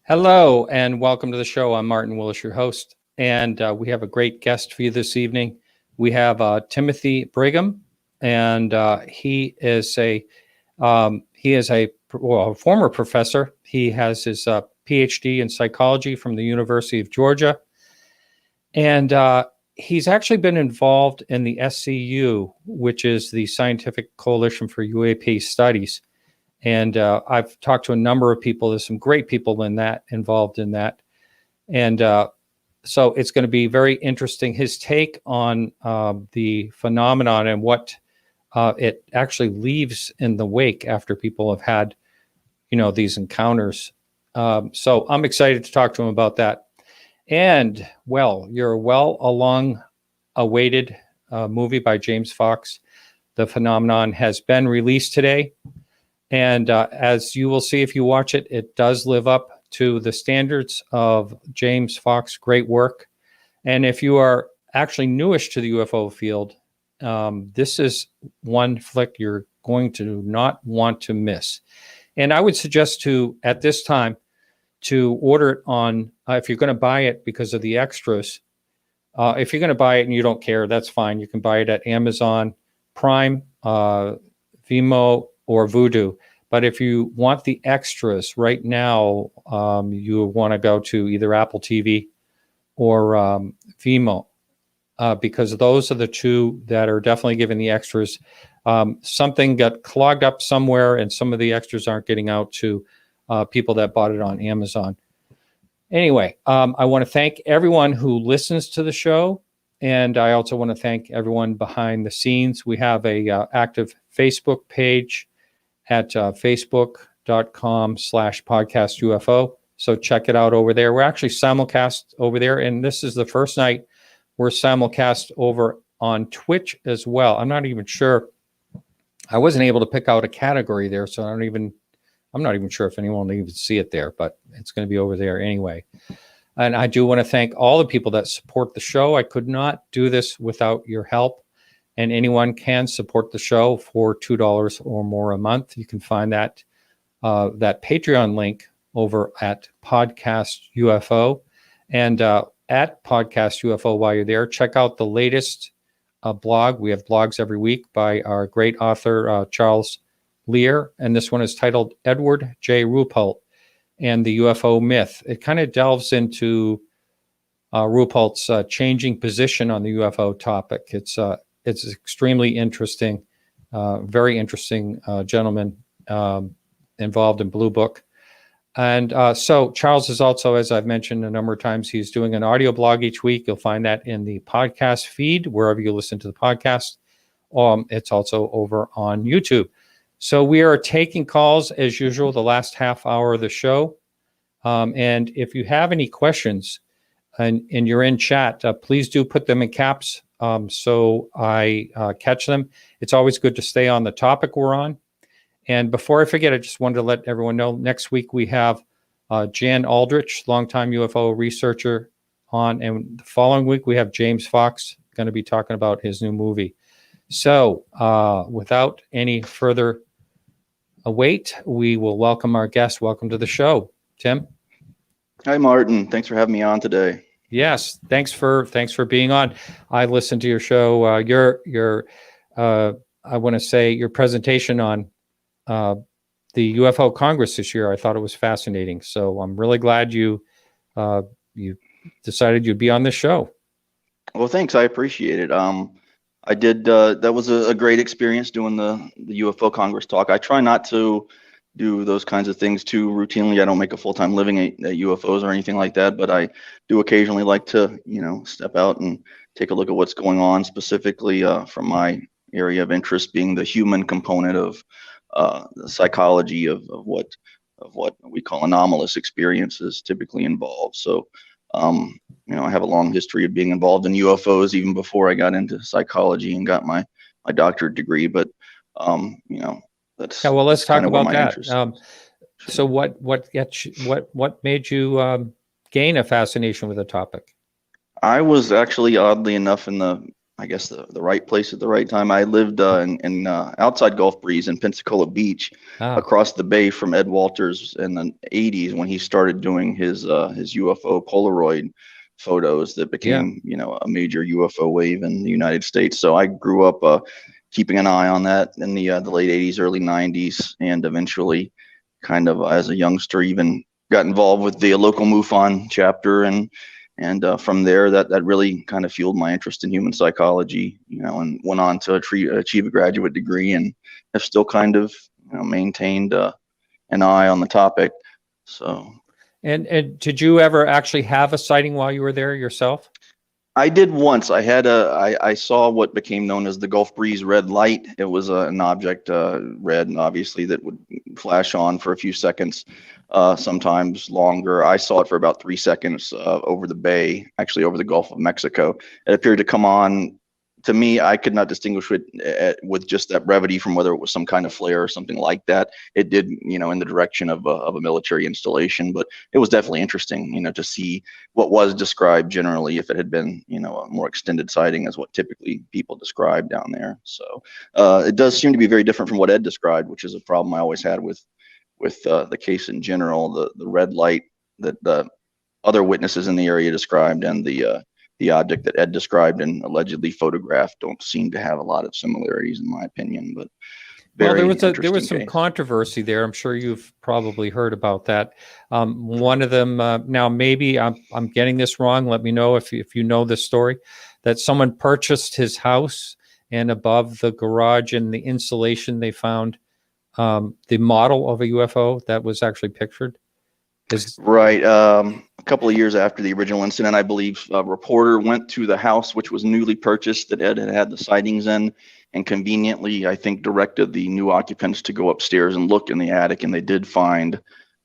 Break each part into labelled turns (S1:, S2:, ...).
S1: Hello and welcome to the show. I'm Martin Willis, your host, and we have a great guest for you this evening. We have Timothy Brigham, and he is a former professor. He has his Ph.D. in psychology from the University of Georgia, and he's actually been involved in the SCU, which is the Scientific Coalition for UAP Studies. And I've talked to a number of people. There's some great people involved in that. And so it's going to be very interesting. His take on the phenomenon and what it actually leaves in the wake after people have had, these encounters. So I'm excited to talk to him about that. And, you're long awaited movie by James Fox. The Phenomenon has been released today. And as you will see if you watch it, it does live up to the standards of James Fox's great work. And if you are actually newish to the UFO field, this is one flick you're going to not want to miss. And I would suggest at this time, to order it on, if you're going to buy it because of the extras, if you're going to buy it and you don't care, that's fine. You can buy it at Amazon Prime, Vimeo, or Vudu. But if you want the extras right now, you want to go to either Apple TV or Vimeo, because those are the two that are definitely giving the extras. Something got clogged up somewhere, and some of the extras aren't getting out to people that bought it on Amazon. Anyway, I want to thank everyone who listens to the show, and I also want to thank everyone behind the scenes. We have a active Facebook page at facebook.com/podcastufo. So check it out over there. We're actually simulcast over there, and this is the first night we're simulcast over on Twitch as well. I'm not even sure. I wasn't able to pick out a category there, so I'm not even sure if anyone will even see it there, but it's going to be over there anyway. And I do want to thank all the people that support the show. I could not do this without your help. And anyone can support the show for $2 or more a month. You can find that Patreon link over at Podcast UFO. And at Podcast UFO, while you're there, check out the latest blog. We have blogs every week by our great author, Charles Lear. And this one is titled Edward J. Ruppelt and the UFO Myth. It kind of delves into Ruppelt's changing position on the UFO topic. It's extremely interesting, very interesting gentleman involved in Blue Book. And so Charles is also, as I've mentioned a number of times, he's doing an audio blog each week. You'll find that in the podcast feed, wherever you listen to the podcast. It's also over on YouTube. So we are taking calls as usual, the last half hour of the show. And if you have any questions and you're in chat, please do put them in caps. So I catch them. It's always good to stay on the topic we're on. And before I forget, I just wanted to let everyone know, next week we have Jan Aldrich, longtime UFO researcher, on. And the following week we have James Fox going to be talking about his new movie. So without any further wait, we will welcome our guest. Welcome to the show, Tim.
S2: Hi, Martin. Thanks for having me on today.
S1: Yes, thanks for being on. I listened to your show. I want to say your presentation on the UFO Congress this year. I thought it was fascinating. So I'm really glad you decided you'd be on this show.
S2: Well, thanks. I appreciate it. I did. That was a great experience doing the UFO Congress talk. I try not to do those kinds of things too routinely. I don't make a full-time living at UFOs or anything like that, but I do occasionally like to, step out and take a look at what's going on, specifically from my area of interest being the human component of the psychology of what we call anomalous experiences typically involved. So, I have a long history of being involved in UFOs even before I got into psychology and got my doctorate degree. But, that's
S1: well, let's talk about that. So what made you gain a fascination with the topic?
S2: I was actually, oddly enough, in the I guess the right place at the right time. I lived in outside Gulf Breeze in Pensacola Beach,
S1: Ah,
S2: across the bay from Ed Walters in the 80s when he started doing his UFO Polaroid photos that
S1: yeah.
S2: became, a major UFO wave in the United States. So I grew up keeping an eye on that in the late 80s, early 90s, and eventually, kind of as a youngster, even got involved with the local MUFON chapter, and from there, that really kind of fueled my interest in human psychology, and went on to achieve a graduate degree, and have still kind of, maintained an eye on the topic. So
S1: And did you ever actually have a sighting while you were there yourself?
S2: I did once. I saw what became known as the Gulf Breeze red light. It was an object, red, and obviously that would flash on for a few seconds, sometimes longer. I saw it for about 3 seconds over the bay, actually over the Gulf of Mexico. It appeared to come on. To me, I could not distinguish it with just that brevity from whether it was some kind of flare or something like that. It did, in the direction of a military installation, but it was definitely interesting, to see what was described generally, if it had been, a more extended sighting as what typically people describe down there. So it does seem to be very different from what Ed described, which is a problem I always had with the case in general. The red light that the other witnesses in the area described, and the object that Ed described and allegedly photographed, don't seem to have a lot of similarities, in my opinion. But
S1: Well,
S2: very
S1: there was some
S2: case.
S1: controversy there. I'm sure you've probably heard about that. One of them, now maybe I'm getting this wrong. Let me know if you know this story, that someone purchased his house, and above the garage and the insulation they found the model of a UFO that was actually pictured.
S2: Right. A couple of years after the original incident, I believe a reporter went to the house, which was newly purchased, that Ed had the sightings in, and conveniently, I think, directed the new occupants to go upstairs and look in the attic, and they did find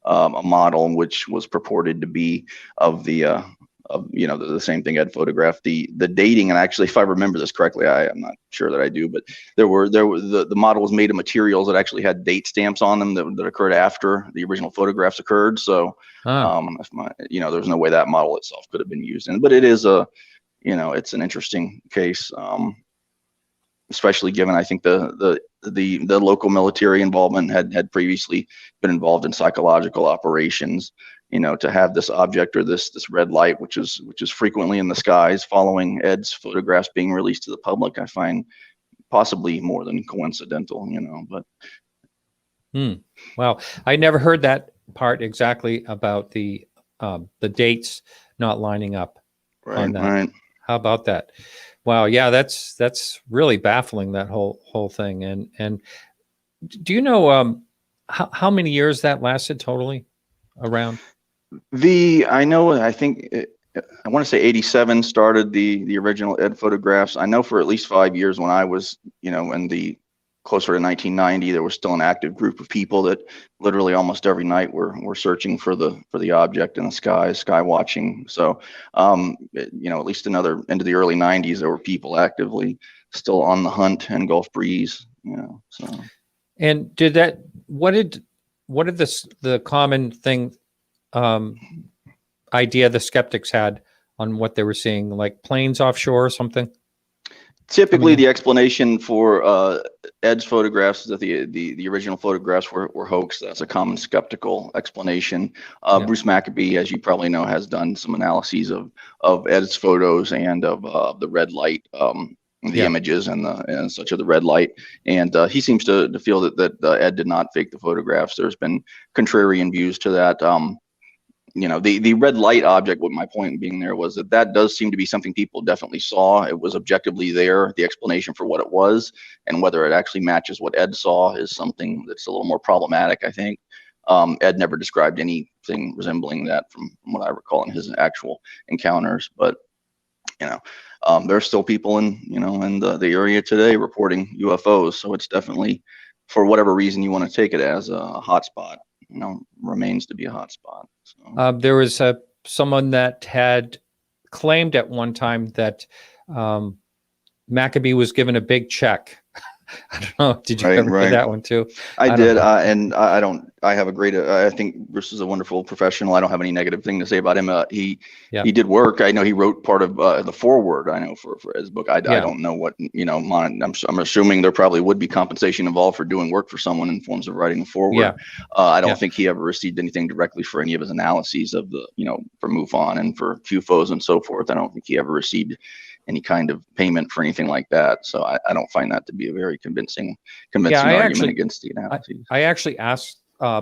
S2: a model which was purported to be of the same thing Ed photographed. The dating, and actually, if I remember this correctly, I'm not sure that I do, but the model was made of materials that actually had date stamps on them that occurred after the original photographs occurred. So there's no way that model itself could have been used in, but it is it's an interesting case, especially given, I think, the local military involvement had previously been involved in psychological operations. To have this object, or this red light, which is frequently in the skies following Ed's photographs being released to the public, I find possibly more than coincidental. But
S1: Well, I never heard that part exactly about the dates not lining up on that.
S2: Right.
S1: How about that? Wow, yeah, that's really baffling, that whole thing. And do you know how many years that lasted totally around?
S2: I think I want to say 87 started the original Ed photographs. I know for at least 5 years, when I was, in the closer to 1990, there was still an active group of people that literally almost every night were searching for the object in the sky watching. So, at least into the early 90s, there were people actively still on the hunt in Gulf Breeze. So.
S1: And what did the common thing idea the skeptics had on what they were seeing, like planes offshore or something?
S2: Typically, the explanation for Ed's photographs is that the original photographs were hoax. That's a common skeptical explanation. Bruce Maccabee, as you probably know, has done some analyses of Ed's photos and of the red light, the images and such of the red light, and he seems to feel that Ed did not fake the photographs. There's been contrarian views to that. The red light object, what my point being there was that does seem to be something people definitely saw. It was objectively there. The explanation for what it was and whether it actually matches what Ed saw is something that's a little more problematic, I think. Ed never described anything resembling that from what I recall in his actual encounters, but there's still people in the area today reporting UFOs. So it's definitely, for whatever reason you want to take it as, a hot spot. Remains to be a hot spot. So.
S1: There was someone that had claimed at one time that Maccabee was given a big check. I don't know. Did you ever hear that one too?
S2: I did, and I don't I have a great, I think Bruce is a wonderful professional. I don't have any negative thing to say about him.
S1: Yeah.
S2: He did work. I know he wrote part of the foreword, I know, for his book. I
S1: Yeah.
S2: don't know what, I'm assuming there probably would be compensation involved for doing work for someone in forms of writing a foreword.
S1: Yeah.
S2: I don't
S1: Yeah.
S2: think he ever received anything directly for any of his analyses of the, for MUFON and for UFOs and so forth. I don't think he ever received any kind of payment for anything like that. So I don't find that to be a very convincing argument against the analyses.
S1: I actually asked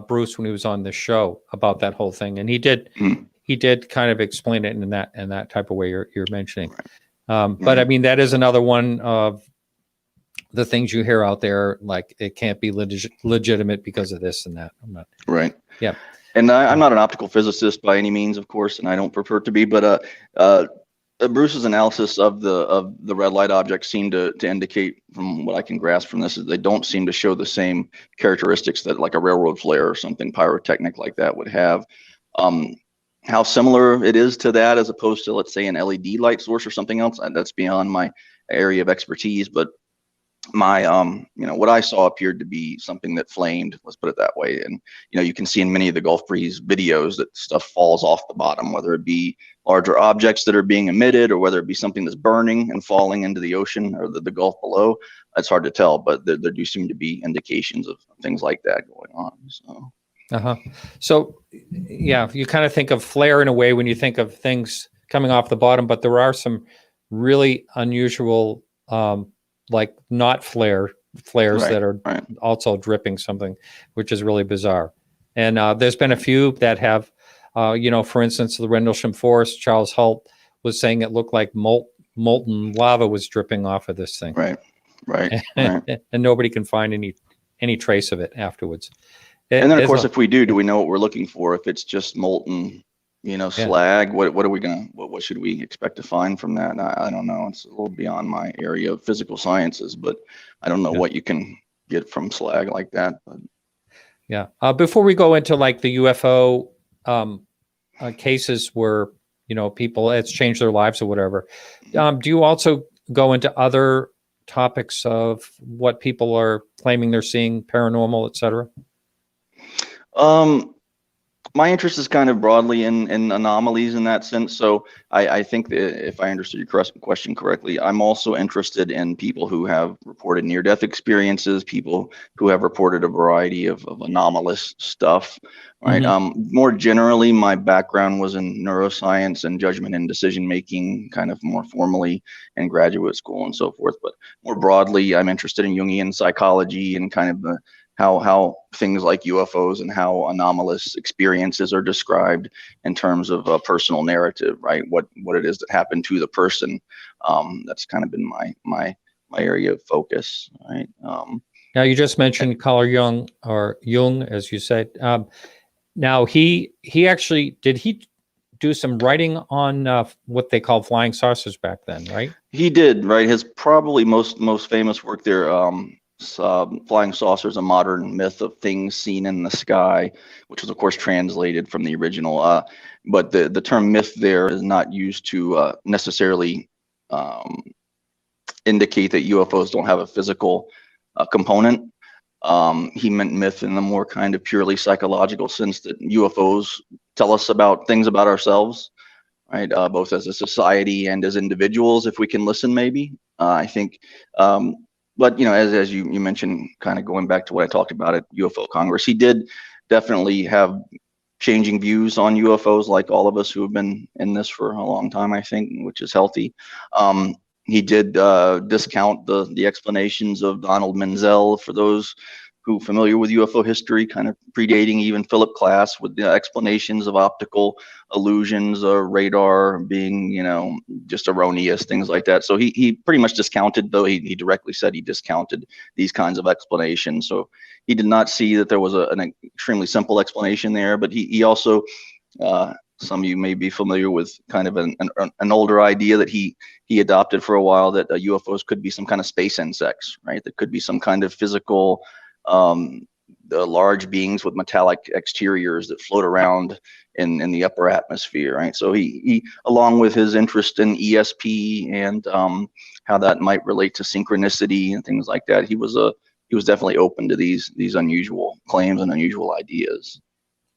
S1: Bruce when he was on the show about that whole thing, and he did kind of explain it in that type of way you're mentioning. Right. But I mean, that is another one of the things you hear out there, like it can't be legitimate because of this and that. I'm not
S2: right.
S1: Yeah.
S2: And I'm not an optical physicist by any means, of course, and I don't prefer to be, but Bruce's analysis of the red light objects seem to indicate, from what I can grasp from this, is they don't seem to show the same characteristics that like a railroad flare or something pyrotechnic like that would have. How similar it is to that as opposed to, let's say, an LED light source or something else, that's beyond my area of expertise. But my what I saw appeared to be something that flamed, let's put it that way. And you can see in many of the Gulf Breeze videos that stuff falls off the bottom, whether it be larger objects that are being emitted or whether it be something that's burning and falling into the ocean or the Gulf below. It's hard to tell, but there do seem to be indications of things like that going on.
S1: So yeah, you kind of think of flare in a way when you think of things coming off the bottom, but there are some really unusual like not flares that are also dripping something, which is really bizarre. And there's been a few that have, for instance, the Rendlesham Forest, Charles Holt was saying it looked like molten lava was dripping off of this thing.
S2: Right.
S1: And nobody can find any trace of it afterwards.
S2: And then, of course, if we do we know what we're looking for? If it's just molten, slag, what are we what should we expect to find from that? I don't know. It's a little beyond my area of physical sciences, but I don't know what you can get from slag like that. But
S1: yeah. Before we go into like the UFO cases where people, it's changed their lives or whatever, do you also go into other topics of what people are claiming they're seeing, paranormal, etc.?
S2: My interest is kind of broadly in anomalies in that sense. So I think that if I understood your question correctly, I'm also interested in people who have reported near-death experiences, people who have reported a variety of anomalous stuff, right? More generally, my background was in neuroscience and judgment and decision-making, kind of more formally in graduate school and so forth. But more broadly, I'm interested in Jungian psychology and kind of how things like UFOs and how anomalous experiences are described in terms of a personal narrative, right? What it is that happened to the person. That's kind of been my area of focus, right?
S1: Now you just mentioned Carl Jung, or Jung, as you said. Now he actually, did he do some writing on what they call flying saucers back then, right?
S2: He did, right? His probably most famous work there, Flying Saucers, A Modern Myth of Things Seen in the Sky, which was of course translated from the original. But the term myth there is not used to necessarily indicate that UFOs don't have a physical component. He meant myth in the more kind of purely psychological sense that UFOs tell us about things about ourselves, right? Both as a society and as individuals, if we can listen, maybe. I think. But as you mentioned, kind of going back to what I talked about at UFO Congress, he did definitely have changing views on UFOs, like all of us who have been in this for a long time, I think, which is healthy. He did discount the explanations of Donald Menzel, for those who are familiar with UFO history, kind of predating even Philip Klass, with the explanations of optical illusions or radar being, just erroneous, things like that. So he pretty much discounted, though he directly said he discounted these kinds of explanations. So he did not see that there was an extremely simple explanation there, but he also, some of you may be familiar with kind of an older idea that he adopted for a while, that UFOs could be some kind of space insects, right? That could be some kind of physical, the large beings with metallic exteriors that float around in the upper atmosphere, right? So he along with his interest in ESP and how that might relate to synchronicity and things like that, he was a he was definitely open to these unusual claims and unusual ideas.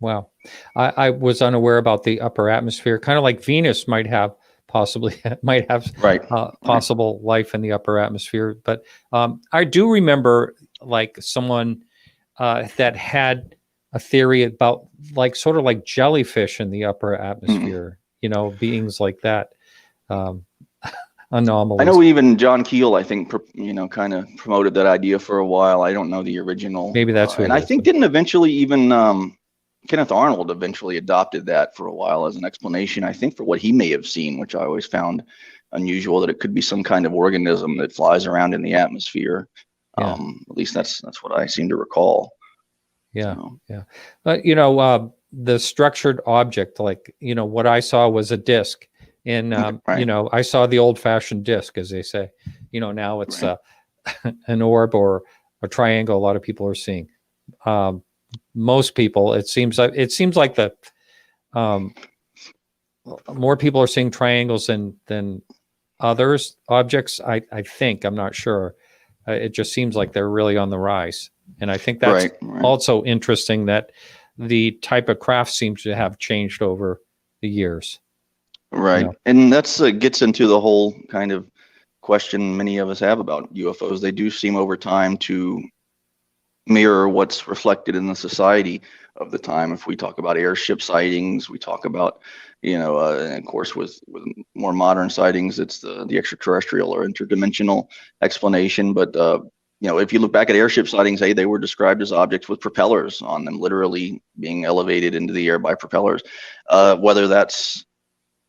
S1: Wow. I was unaware about the upper atmosphere, kind of like Venus might have possibly might have
S2: Right.
S1: possible life in the upper atmosphere. But I do remember like someone that had a theory about like sort of like jellyfish in the upper atmosphere, you know, beings like that. Um,
S2: I
S1: anomalies.
S2: know even John Keel, I think, kind of promoted that idea for a while. I don't know the original.
S1: Maybe that's who
S2: and
S1: it
S2: I
S1: is.
S2: think didn't eventually even Kenneth Arnold eventually adopted that for a while as an explanation, I think, for what he may have seen, which I always found unusual, that it could be some kind of organism that flies around in the atmosphere.
S1: Yeah.
S2: At least that's what I seem to recall.
S1: Yeah.
S2: So.
S1: Yeah. But, you know, the structured object, like, you know, what I saw was a disc. And,
S2: Right.
S1: you know, I saw the old fashioned disc, as they say. You know, now it's
S2: Right.
S1: an orb or a triangle. A lot of people are seeing. Most people, it seems like the more people are seeing triangles than others objects. I think, I'm not sure. It just seems like they're really on the rise, and I think that's
S2: Right.
S1: also interesting that the type of craft seems to have changed over the years.
S2: Right.
S1: You know?
S2: And that's gets into the whole kind of question many of us have about UFOs. They do seem over time to mirror what's reflected in the society of the time. If we talk about airship sightings, we talk about, and of course with more modern sightings, it's the extraterrestrial or interdimensional explanation. But if you look back at airship sightings, they were described as objects with propellers on them, literally being elevated into the air by propellers. Whether that's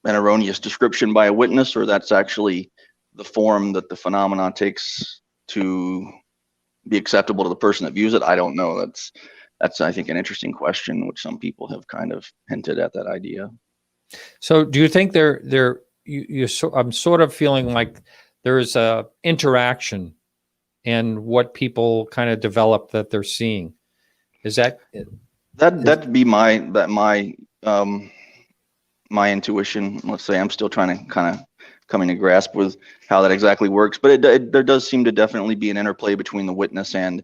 S2: an erroneous description by a witness or that's actually the form that the phenomenon takes to be acceptable to the person that views it, I don't know. That's I think an interesting question, which some people have kind of hinted at that idea.
S1: So, do you think I'm sort of feeling like there's a interaction and what people kind of develop that they're seeing? Is
S2: that'd be my intuition? Let's say I'm still trying to kind of coming to grasp with how that exactly works, but there does seem to definitely be an interplay between the witness and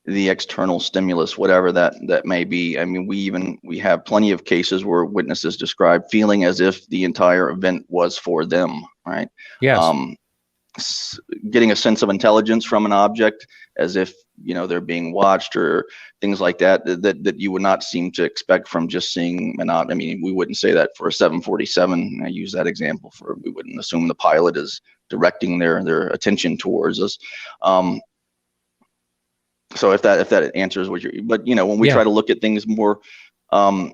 S2: the external stimulus, whatever that may be. I mean, we have plenty of cases where witnesses describe feeling as if the entire event was for them, right?
S1: yes.
S2: Getting a sense of intelligence from an object as if they're being watched or things like that you would not seem to expect from just seeing an object. I mean, we wouldn't say that for a 747. I use that example we wouldn't assume the pilot is directing their attention towards us. So if that answers what you're, but when we try to look at things more on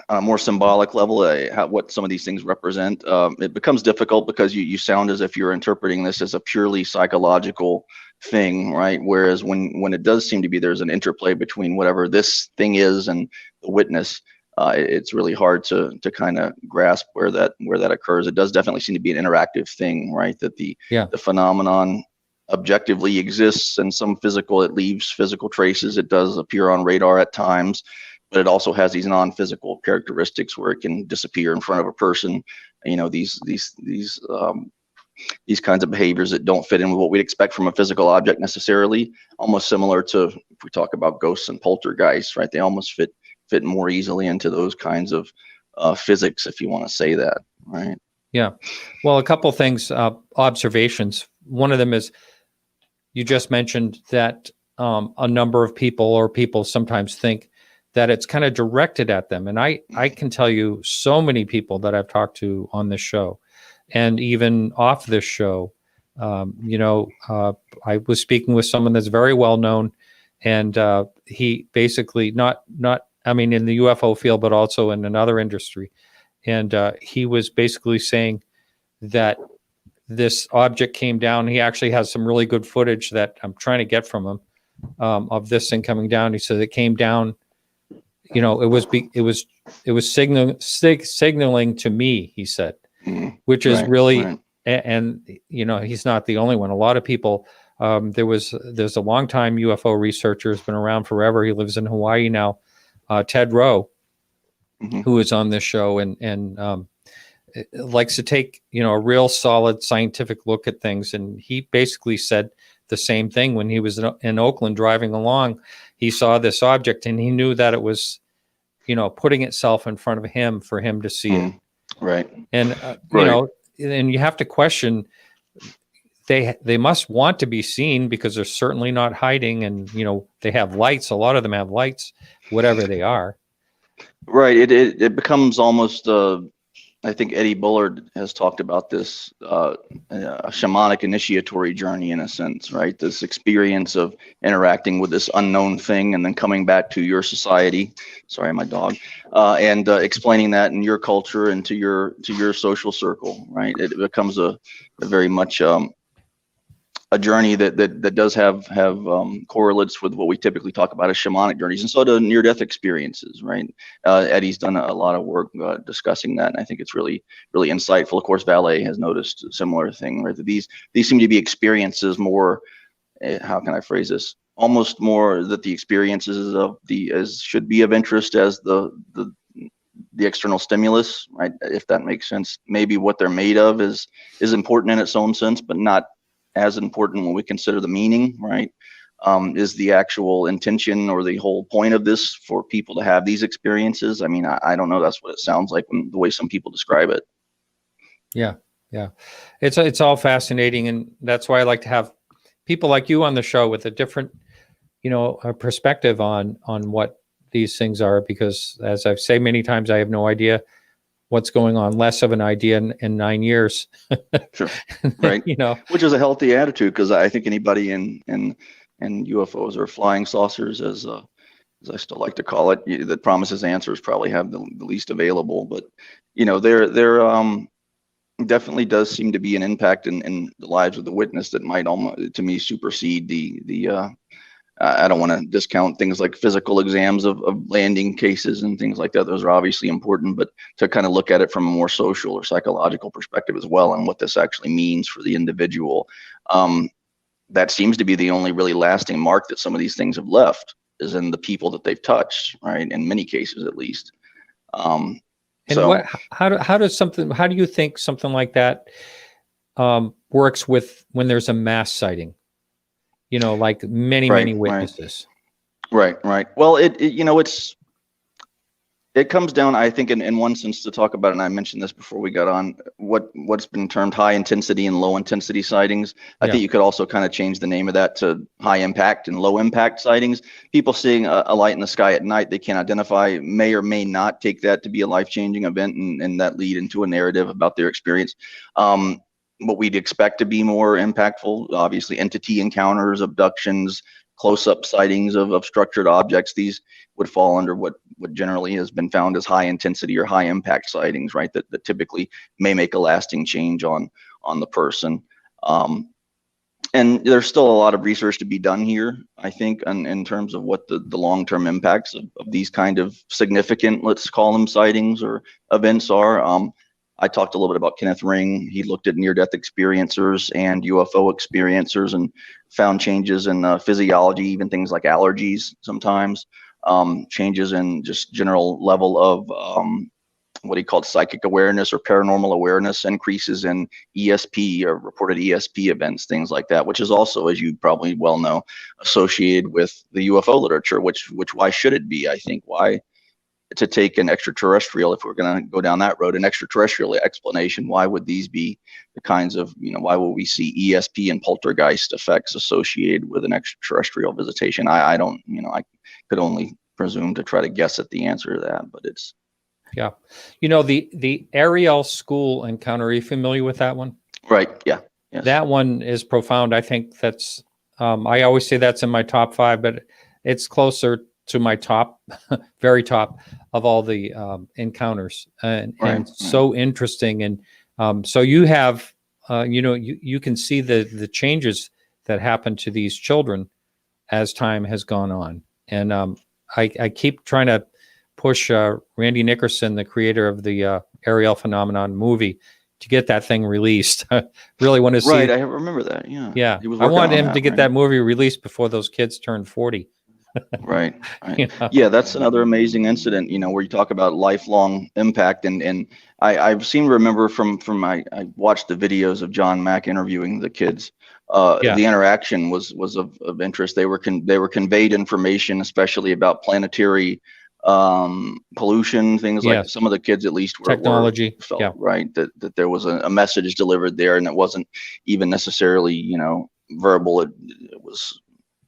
S2: a more symbolic level, what some of these things represent, it becomes difficult because you sound as if you're interpreting this as a purely psychological thing, right? Whereas when it does seem to be there's an interplay between whatever this thing is and the witness, it's really hard to kind of grasp where that occurs. It does definitely seem to be an interactive thing, right? That the phenomenon objectively exists and it leaves physical traces. It does appear on radar at times, but it also has these non-physical characteristics where it can disappear in front of a person. These kinds of behaviors that don't fit in with what we'd expect from a physical object necessarily, almost similar to if we talk about ghosts and poltergeists, right? They almost fit more easily into those kinds of physics, if you want to say that, right?
S1: Yeah. Well, a couple things, observations. One of them is you just mentioned that a number of people sometimes think that it's kind of directed at them. And I can tell you so many people that I've talked to on this show and even off this show. I was speaking with someone that's very well known, and he basically in the UFO field, but also in another industry. And he was basically saying that this object came down. He actually has some really good footage that I'm trying to get from him of this thing coming down. He said it came down. It was signaling to me. He said, which is really,
S2: right.
S1: And he's not the only one. A lot of people. There's a longtime UFO researcher who's been around forever. He lives in Hawaii now. Ted Rowe, who is on this show and likes to take a real solid scientific look at things. And he basically said the same thing when he was in Oakland driving along. He saw this object and he knew that it was, putting itself in front of him for him to see it.
S2: Right.
S1: And,
S2: Right.
S1: and you have to question, they must want to be seen because they're certainly not hiding. And, they have lights. A lot of them have lights, whatever they are.
S2: Right. It becomes almost, I think Eddie Bullard has talked about this, a shamanic initiatory journey in a sense, right? This experience of interacting with this unknown thing and then coming back to your society. Sorry, my dog. And explaining that in your culture and to your social circle, right? It becomes a very much a journey that does have correlates with what we typically talk about as shamanic journeys, and so do near-death experiences, right? Eddie's done a lot of work discussing that, and I think it's really, really insightful. Of course, Valet has noticed a similar thing, right? That these seem to be experiences more, how can I phrase this? Almost more that the experiences should be of interest as the external stimulus, right? If that makes sense. Maybe what they're made of is important in its own sense, but not as important when we consider the meaning, right? Is the actual intention or the whole point of this for people to have these experiences? I mean, I don't know. That's what it sounds like the way some people describe it.
S1: Yeah. It's all fascinating. And that's why I like to have people like you on the show with a different, a perspective on what these things are, because as I've said many times, I have no idea what's going on, less of an idea in 9 years.
S2: Sure. Right. Which is a healthy attitude, because I think anybody in UFOs or flying saucers, as I still like to call it, that promises answers probably have the least available. But there definitely does seem to be an impact in the lives of the witness that might almost, to me, supersede the I don't want to discount things like physical exams of landing cases and things like that. Those are obviously important, but to kind of look at it from a more social or psychological perspective as well, and what this actually means for the individual. That seems to be the only really lasting mark that some of these things have left, is in the people that they've touched, right? In many cases, at least.
S1: And how do you think something like that works with when there's a mass sighting? Like many witnesses.
S2: Right. Well, it comes down, I think, in one sense, to talk about, and I mentioned this before we got on, what's been termed high intensity and low intensity sightings. I think you could also kind of change the name of that to high impact and low impact sightings. People seeing a light in the sky at night they can't identify may or may not take that to be a life-changing event, and that lead into a narrative about their experience. What we'd expect to be more impactful, obviously entity encounters, abductions, close-up sightings of structured objects. These would fall under what generally has been found as high intensity or high impact sightings, right? That typically may make a lasting change on the person. And there's still a lot of research to be done here, I think, in terms of what the long-term impacts of these kind of significant, let's call them, sightings or events are. I talked a little bit about Kenneth Ring. He looked at near-death experiencers and UFO experiencers and found changes in physiology, even things like allergies sometimes, changes in just general level of what he called psychic awareness or paranormal awareness, increases in ESP or reported ESP events, things like that, which is also, as you probably well know, associated with the UFO literature, which why should it be? I think why to take an extraterrestrial, if we're going to go down that road, an extraterrestrial explanation, why would these be the kinds of, why will we see ESP and poltergeist effects associated with an extraterrestrial visitation? I don't, I could only presume to try to guess at the answer to that, but it's.
S1: Yeah. The Ariel School encounter, are you familiar with that one?
S2: Right. Yeah. Yes.
S1: That one is profound. I think that's, I always say that's in my top 5, but it's closer to my top, very top of all the encounters, and so interesting. And so you have, you can see the changes that happen to these children as time has gone on. And I keep trying to push Randy Nickerson, the creator of the Ariel Phenomenon movie, to get that thing released. Really want to see.
S2: Right, I remember that. Yeah.
S1: I want him to get that movie released before those kids turn 40.
S2: Right. Right.
S1: You know?
S2: Yeah, that's another amazing incident, where you talk about lifelong impact. And I seem to remember from I watched the videos of John Mack interviewing the kids.
S1: Yeah.
S2: The interaction was of interest. They were conveyed information, especially about planetary pollution, things like
S1: Yes.
S2: some of the kids at least were
S1: Technology.
S2: felt
S1: Yeah.
S2: right that there was a message delivered there, and it wasn't even necessarily, verbal. It was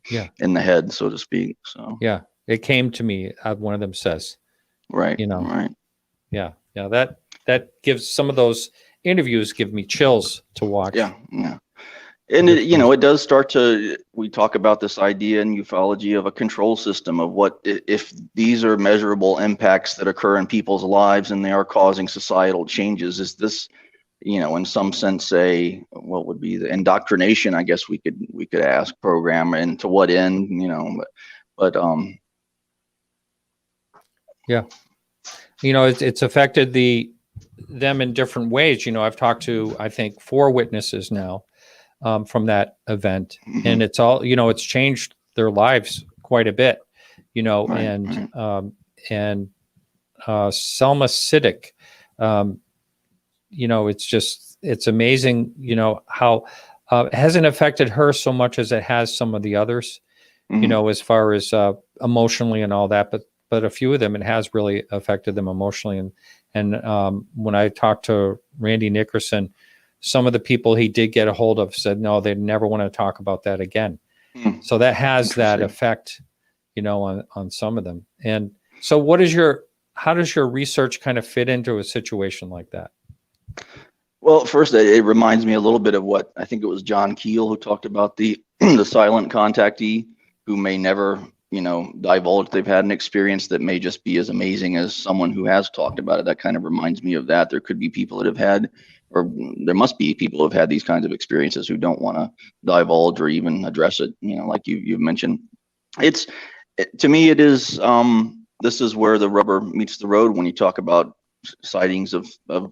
S1: Yeah.
S2: in the head, so to speak. So
S1: Yeah. It came to me, one of them says,
S2: right,
S1: you know,
S2: right.
S1: yeah. Yeah. That gives some of those interviews give me chills to watch.
S2: Yeah, yeah. And
S1: Good things.
S2: it does start to, we talk about this idea in ufology of a control system of what if these are measurable impacts that occur in people's lives and they are causing societal changes. Is this, in some sense, say what would be the indoctrination? I guess we could ask program, and to what end? But
S1: Yeah. It's affected them in different ways. I've talked to, I think, 4 witnesses now from that event, and it's all, it's changed their lives quite a bit,
S2: right,
S1: and
S2: right.
S1: Selma Siddick, it's amazing, how it hasn't affected her so much as it has some of the others, as far as emotionally and all that, but a few of them, it has really affected them emotionally. And when I talked to Randy Nickerson, some of the people he did get a hold of said, no, they never want to talk about that again. So that has that effect, on some of them. And so how does your research kind of fit into a situation like that?
S2: Well, first, it reminds me a little bit of what I think it was John Keel who talked about the the silent contactee who may never, divulge they've had an experience that may just be as amazing as someone who has talked about it. That kind of reminds me of that. There could be people that have had, or there must be people who have had these kinds of experiences who don't want to divulge or even address it. Like you've mentioned. To me, it is. This is where the rubber meets the road when you talk about sightings of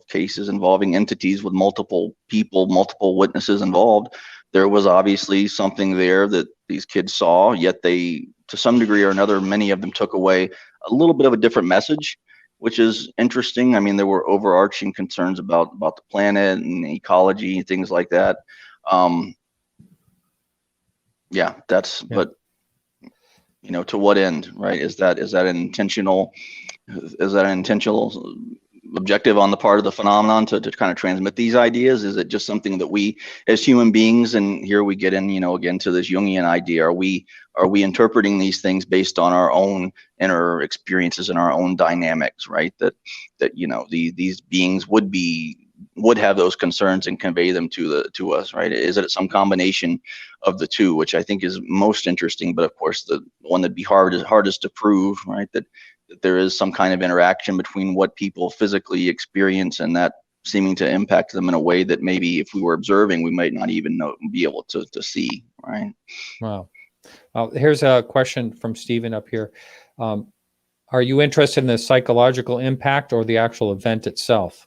S2: cases involving entities with multiple people, multiple witnesses involved. There was obviously something there that these kids saw, yet they, to some degree or another, many of them took away a little bit of a different message, which is interesting. I mean, there were overarching concerns about the planet and ecology and things like that. Yeah, but to what end, right? Is that an intentional objective on the part of the phenomenon to kind of transmit these ideas? Is it just something that we as human beings, and here we get in, again, to this Jungian idea, are we interpreting these things based on our own inner experiences and our own dynamics, right? That these beings would have those concerns and convey them to us, right? Is it some combination of the two, which I think is most interesting, but of course the one that'd be hardest to prove, right? That there is some kind of interaction between what people physically experience and that seeming to impact them in a way that maybe if we were observing, we might not even be able to see, right?
S1: Wow. Here's a question from Stephen up here. Are you interested in the psychological impact or the actual event itself?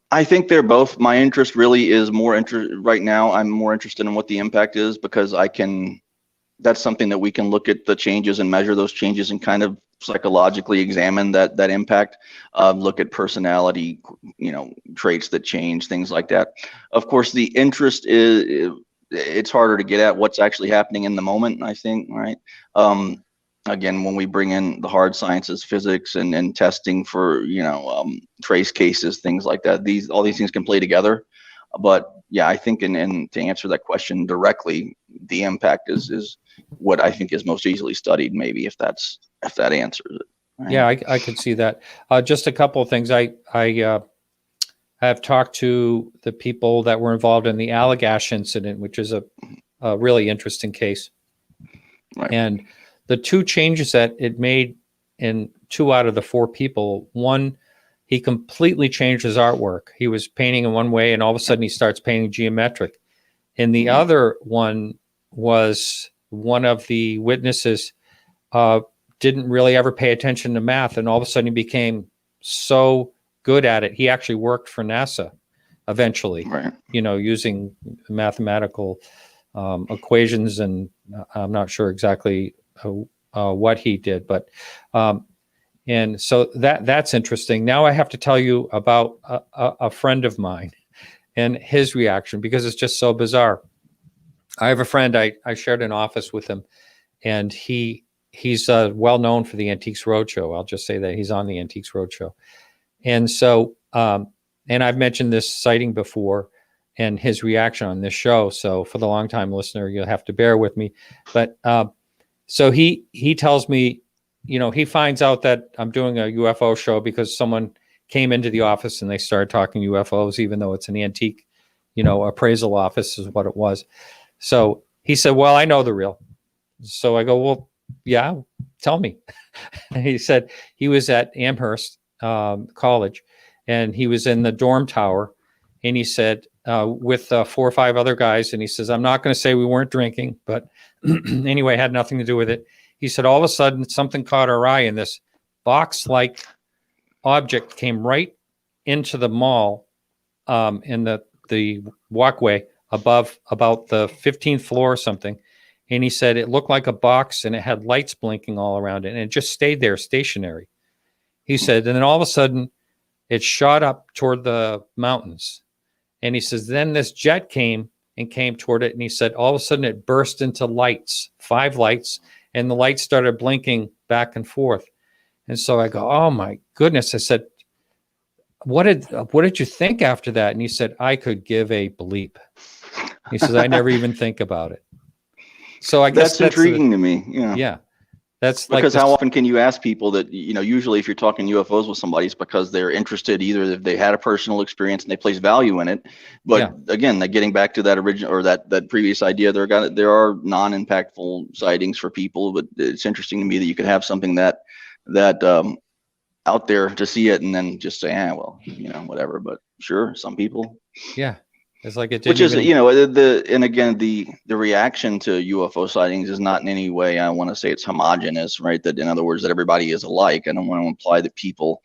S2: I think they're both. My interest really is right now. I'm more interested in what the impact is, because that's something that we can look at the changes and measure those changes and kind of psychologically examine that impact. Look at personality, traits that change, things like that. Of course, the interest it's harder to get at what's actually happening in the moment, I think, right? Again, when we bring in the hard sciences, physics and testing for, trace cases, things like that, all these things can play together. But yeah, I think, and to answer that question directly, the impact is what I think is most easily studied, maybe, if that answers it. Right?
S1: Yeah, I could see that. Just a couple of things. I have talked to the people that were involved in the Allagash incident, which is a really interesting case.
S2: Right.
S1: And the 2 changes that it made in 2 out of the 4 people, one, he completely changed his artwork. He was painting in one way, and all of a sudden he starts painting geometric. And the other one was one of the witnesses didn't really ever pay attention to math, and all of a sudden he became so good at it. He actually worked for NASA eventually,
S2: Right.
S1: using mathematical equations, and I'm not sure exactly what he did, but and so that's interesting. Now I have to tell you about a friend of mine and his reaction, because it's just so bizarre. I have a friend, I shared an office with him, and he's well known for the Antiques Roadshow. I'll just say that he's on the Antiques Roadshow. And so, and I've mentioned this sighting before and his reaction on this show. So for the longtime listener, you'll have to bear with me. But so he tells me, he finds out that I'm doing a UFO show because someone came into the office and they started talking UFOs, even though it's an antique, appraisal office is what it was. So he said, well, I know the real. So I go, well, yeah, tell me. And he said he was at Amherst College, and he was in the dorm tower, and he said with 4 or 5 other guys, and he says, I'm not going to say we weren't drinking, but anyway, it had nothing to do with it. He said all of a sudden something caught our eye, and this box-like object came right into the mall in the walkway above about the 15th floor or something. And he said it looked like a box, and it had lights blinking all around it, and it just stayed there stationary. He said, and then all of a sudden it shot up toward the mountains. And he says, then this jet came toward it. And he said, all of a sudden it burst into lights, 5 lights, and the lights started blinking back and forth. And so I go, oh my goodness. I said, what did you think after that? And he said, I could give a bleep. He says, I never even think about it. So I guess
S2: that's intriguing to me.
S1: Yeah. That's
S2: because how often can you ask people that, usually if you're talking UFOs with somebody, it's because they're interested, either if they had a personal experience and they place value in it. But again, getting back to that original or that previous idea, there are non-impactful sightings for people, but it's interesting to me that you could have something that out there to see it and then just say, well, whatever. But sure, some people.
S1: Yeah. It's like it didn't
S2: which is, and again, the reaction to UFO sightings is not in any way, I want to say it's homogenous, right? That in other words, that everybody is alike. I don't want to imply that people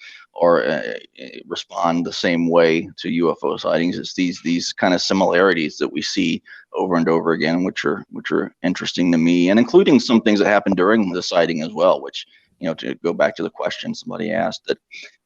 S2: respond the same way to UFO sightings. It's these kind of similarities that we see over and over again, which are interesting to me, and including some things that happen during the sighting as well, which, to go back to the question somebody asked, that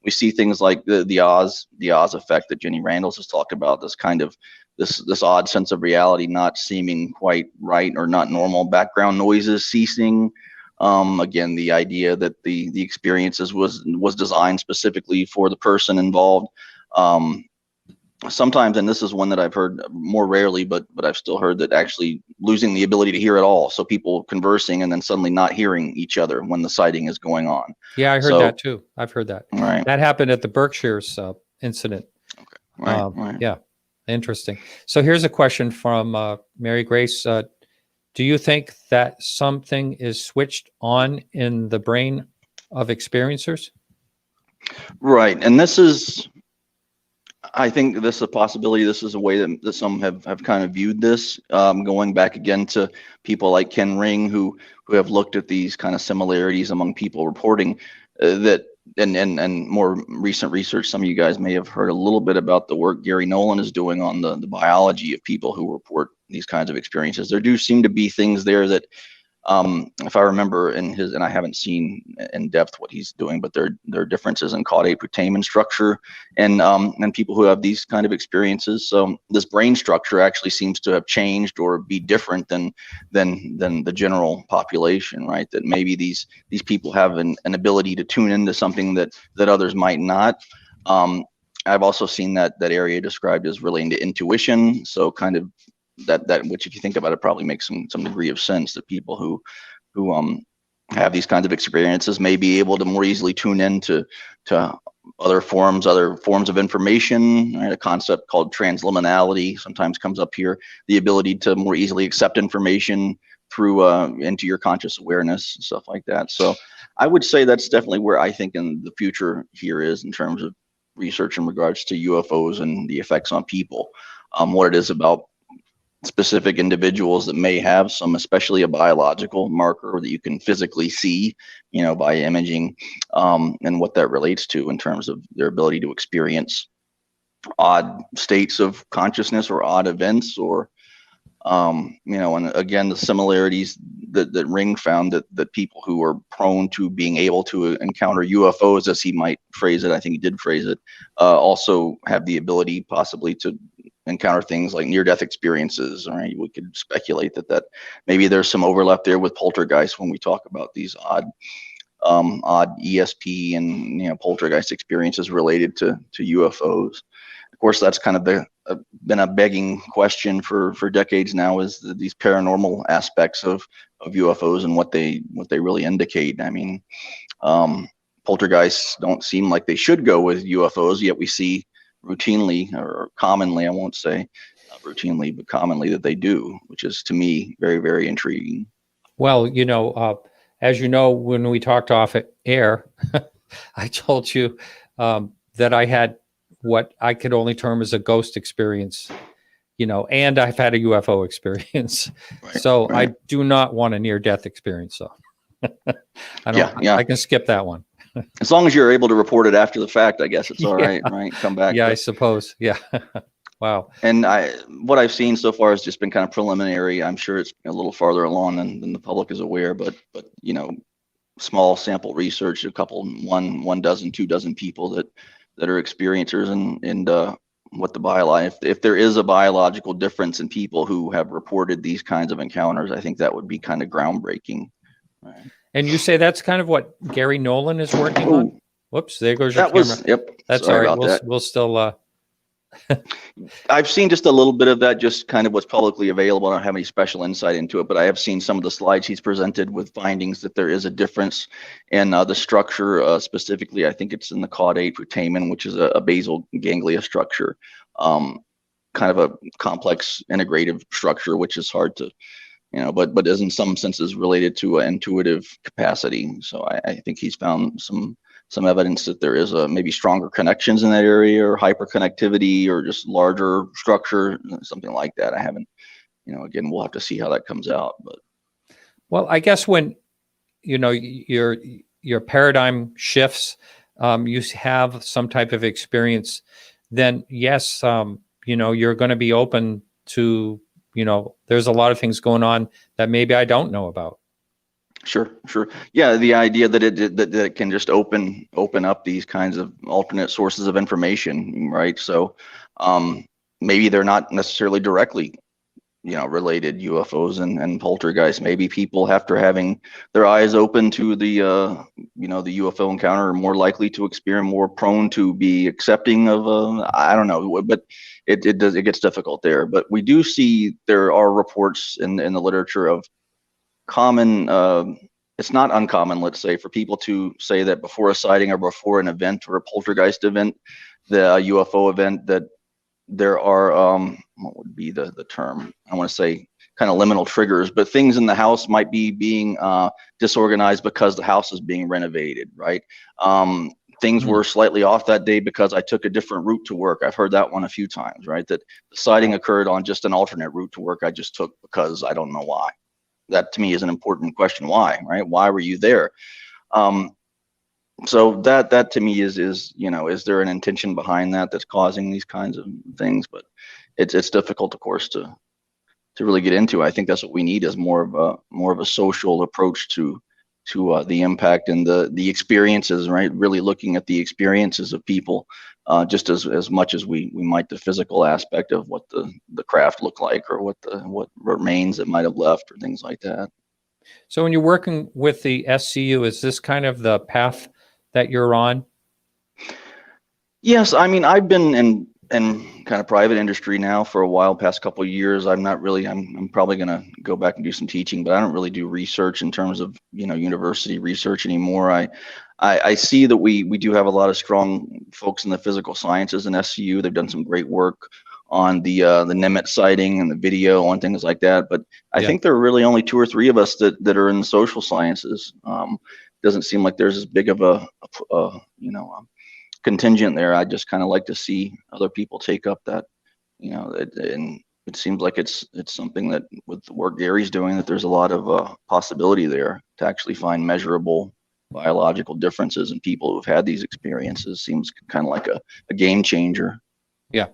S2: we see things like the Oz effect that Jenny Randles has talked about, this kind of this odd sense of reality not seeming quite right or not normal, background noises ceasing. Again, the idea that the experiences was designed specifically for the person involved. Sometimes, and this is one that I've heard more rarely, but I've still heard, that actually losing the ability to hear at all. So people conversing and then suddenly not hearing each other when the sighting is going on.
S1: Yeah, I heard that too. I've heard that.
S2: Right.
S1: That happened at the Berkshires incident.
S2: Okay. Right.
S1: Yeah. Interesting. So here's a question from Mary Grace. Do you think that something is switched on in the brain of experiencers?
S2: Right. And I think this is a possibility. This is a way that some have kind of viewed this, going back again to people like Ken Ring, who have looked at these kind of similarities among people reporting that. And more recent research, some of you guys may have heard a little bit about the work Gary Nolan is doing on the biology of people who report these kinds of experiences. There do seem to be things there that, if I remember and I haven't seen in depth what he's doing, but there are differences in caudate putamen structure and people who have these kind of experiences. So this brain structure actually seems to have changed or be different than the general population, right? That maybe these people have an ability to tune into something that others might not. I've also seen that area described as relating to intuition. So kind of that which, if you think about it, probably makes some degree of sense, that people who have these kinds of experiences may be able to more easily tune into other forms of information, right? A concept called transliminality sometimes comes up here, the ability to more easily accept information through into your conscious awareness and stuff like that. So I would say that's definitely where I think in the future here is in terms of research in regards to UFOs and the effects on people, what it is about specific individuals that may have some, especially a biological marker that you can physically see, by imaging, and what that relates to in terms of their ability to experience odd states of consciousness or odd events, or And again, the similarities that Ring found, that people who are prone to being able to encounter UFOs, as he might phrase it, I think he did phrase it, also have the ability possibly to encounter things like near-death experiences. Right? We could speculate that maybe there's some overlap there with poltergeist when we talk about these odd ESP and poltergeist experiences related to UFOs. Of course, that's kind of been a begging question for decades now, is these paranormal aspects of UFOs and what they really indicate. I mean, poltergeists don't seem like they should go with UFOs, yet we see routinely, or commonly, I won't say routinely, but commonly, that they do, which is to me very, very intriguing.
S1: Well, as you know, when we talked off air, I told you that I had what I could only term as a ghost experience, and I've had a UFO experience.
S2: Right,
S1: so
S2: right.
S1: I do not want a near-death experience. So I can skip that one.
S2: As long as you're able to report it after the fact, I guess it's all right, right? Come back.
S1: Yeah, I suppose. Yeah. Wow.
S2: And what I've seen so far has just been kind of preliminary. I'm sure it's a little farther along than the public is aware, but small sample research, one dozen, 2 dozen people that are experiencers, and what the if there is a biological difference in people who have reported these kinds of encounters, I think that would be kind of groundbreaking. Right.
S1: And you say that's kind of what Gary Nolan is working on? Whoops, there goes your camera.
S2: Yep.
S1: That's all right. We'll still
S2: I've seen just a little bit of that, just kind of what's publicly available. I don't have any special insight into it, but I have seen some of the slides he's presented with findings that there is a difference in the structure. Specifically, I think it's in the caudate putamen, which is a basal ganglia structure, kind of a complex integrative structure, which is hard to, but is in some senses related to intuitive capacity. So I think he's found some evidence that there is maybe stronger connections in that area, or hyperconnectivity, or just larger structure, something like that. I haven't, again, we'll have to see how that comes out. But
S1: well, I guess when your paradigm shifts, you have some type of experience, then yes, you're going to be open to, there's a lot of things going on that maybe I don't know about.
S2: Sure. Yeah, the idea that it can just open up these kinds of alternate sources of information, right? So maybe they're not necessarily directly, related, UFOs and poltergeists. Maybe people, after having their eyes open to the the UFO encounter, are more likely to experience, more prone to be accepting of I don't know, but it gets difficult there. But we do see there are reports in the literature of common, it's not uncommon, let's say, for people to say that before a sighting or before an event, or a poltergeist event, the UFO event, that there are what would be the term, I want to say, kind of liminal triggers, but things in the house might be being disorganized because the house is being renovated, right? Things were slightly off that day because I took a different route to work. I've heard that one a few times, right? That the sighting occurred on just an alternate route to work I just took because I don't know why. That to me is an important question. Why, right? Why were you there? So that to me is is there an intention behind that's causing these kinds of things? But it's difficult, of course, to really get into. I think that's what we need, is more of a social approach to the impact and the experiences, right? Really looking at the experiences of people, just as much as we might the physical aspect of what the craft looked like, or what remains it might have left, or things like that.
S1: So when you're working with the SCU, is this kind of the path that you're on?
S2: Yes, I mean, I've been in kind of private industry now for a while, past couple of years. I'm probably going to go back and do some teaching, but I don't really do research in terms of, university research anymore. I see that we do have a lot of strong folks in the physical sciences in SCU. They've done some great work on the Nimitz sighting and the video, on things like that. But I think there are really only 2 or 3 of us that are in the social sciences. Doesn't seem like there's as big of a contingent there. I just kind of like to see other people take up that, and it seems like it's something that, with the work Gary's doing, that there's a lot of possibility there to actually find measurable biological differences in people who've had these experiences. Seems kind of like a game changer.
S1: Yeah.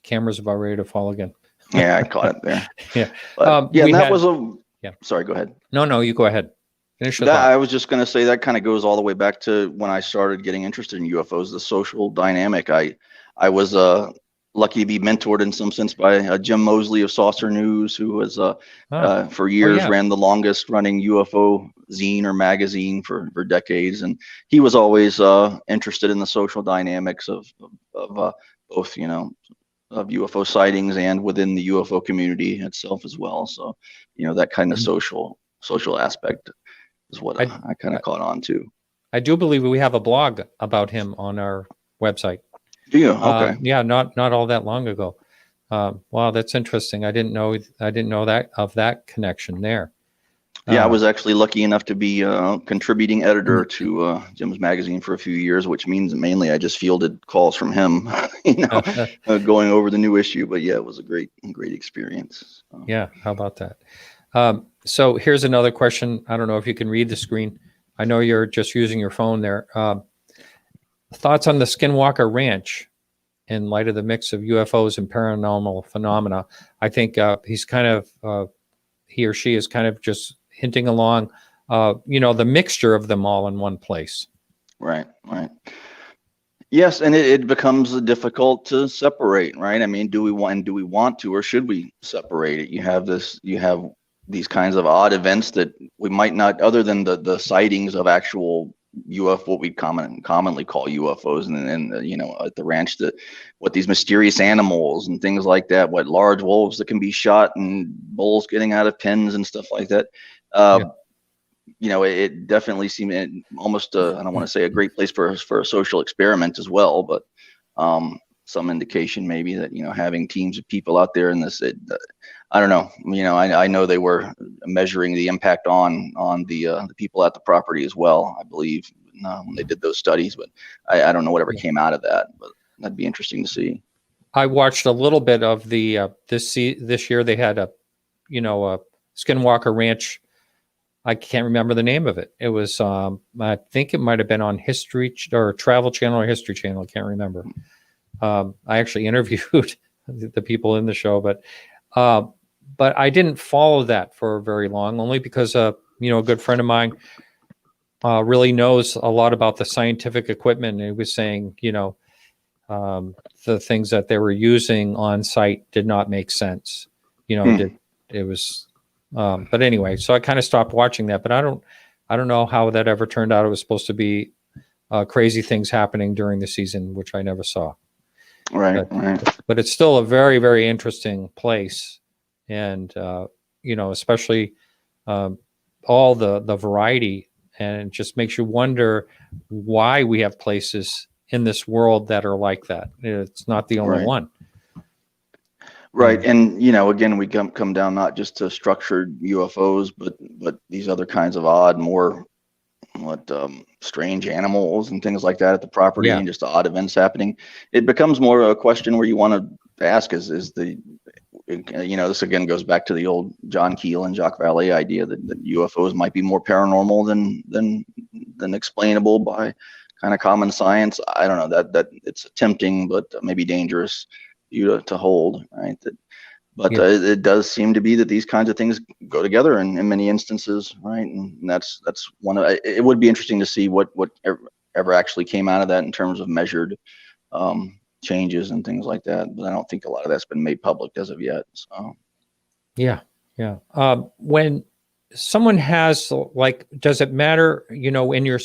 S1: Camera's about ready to fall again.
S2: Yeah, I caught it there.
S1: Yeah.
S2: But yeah,
S1: We
S2: and that
S1: had,
S2: was a,
S1: yeah.
S2: sorry, go ahead.
S1: No, you go ahead. Finish your
S2: That
S1: thought.
S2: I was just going to say that kind of goes all the way back to when I started getting interested in UFOs, the social dynamic. I was lucky to be mentored in some sense by Jim Mosley of Saucer News, who was for years
S1: yeah.
S2: ran the longest running UFO zine or magazine for decades, and he was always interested in the social dynamics of both, you know, of UFO sightings and within the UFO community itself as well. So, you know, that kind of social aspect is what I kind of caught on to.
S1: I do believe we have a blog about him on our website.
S2: Do you? Okay.
S1: Yeah, not all that long ago. Wow, that's interesting. I didn't know that of that connection there.
S2: Yeah, I was actually lucky enough to be contributing editor to Jim's magazine for a few years, which means mainly I just fielded calls from him, you know, going over the new issue. But yeah, it was a great experience. So.
S1: Yeah, how about that? So here's another question. I don't know if you can read the screen. I know you're just using your phone there. Thoughts on the Skinwalker Ranch in light of the mix of UFOs and paranormal phenomena? I think he's kind of, he or she is kind of just hinting along, you know, the mixture of them all in one place.
S2: Right. Yes, and it becomes difficult to separate, right? I mean, do we want to, or should we separate it? You have these kinds of odd events that we might not, other than the sightings of actual UFO, what we commonly call UFOs, and you know, at the ranch, what these mysterious animals and things like that, what large wolves that can be shot and bulls getting out of pens and stuff like that. You know, it definitely seemed almost I don't want to say a great place for a social experiment as well, but some indication maybe that, you know, having teams of people out there in this, I don't know, you know, I know they were measuring the impact on the people at the property as well, I believe, when they did those studies, but I don't know whatever came out of that, but that'd be interesting to see.
S1: I watched a little bit of the this year. They had a Skinwalker Ranch. I can't remember the name of it. It was I think it might have been on History or Travel Channel or History Channel. I can't remember. I actually interviewed the people in the show, but I didn't follow that for very long, only because you know, a good friend of mine really knows a lot about the scientific equipment, and he was saying, you know, the things that they were using on site did not make sense. You know, it was. But anyway, so I kind of stopped watching that. But I don't know how that ever turned out. It was supposed to be crazy things happening during the season, which I never saw.
S2: Right.
S1: But it's still a very, very interesting place, and you know, especially all the variety, and it just makes you wonder why we have places in this world that are like that. It's not the only one.
S2: Right, and you know, again, we come down not just to structured UFOs, but these other kinds of odd, more strange animals and things like that at the property, and just odd events happening. It becomes more a question where you want to ask is the, you know, this again goes back to the old John Keel and Jacques Vallée idea that UFOs might be more paranormal than explainable by kind of common science. I don't know, that it's tempting, but maybe dangerous you to hold, right? But it does seem to be that these kinds of things go together in many instances, right? And that's one of it. Would be interesting to see what ever actually came out of that in terms of measured changes and things like that. But I don't think a lot of that's been made public as of yet. So
S1: yeah. When someone has, like, does it matter, you know, in your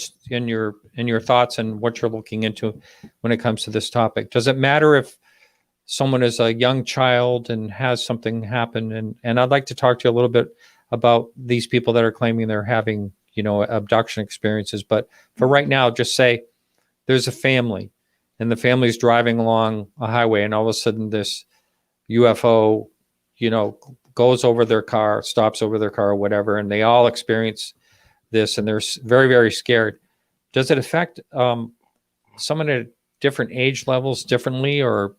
S1: thoughts and what you're looking into when it comes to this topic? Does it matter if someone is a young child and has something happen? And I'd like to talk to you a little bit about these people that are claiming they're having, you know, abduction experiences. But for right now, just say there's a family, and the family's driving along a highway, and all of a sudden this UFO, you know, goes over their car, stops over their car or whatever, and they all experience this, and they're very, very scared. Does it affect someone at different age levels differently, or?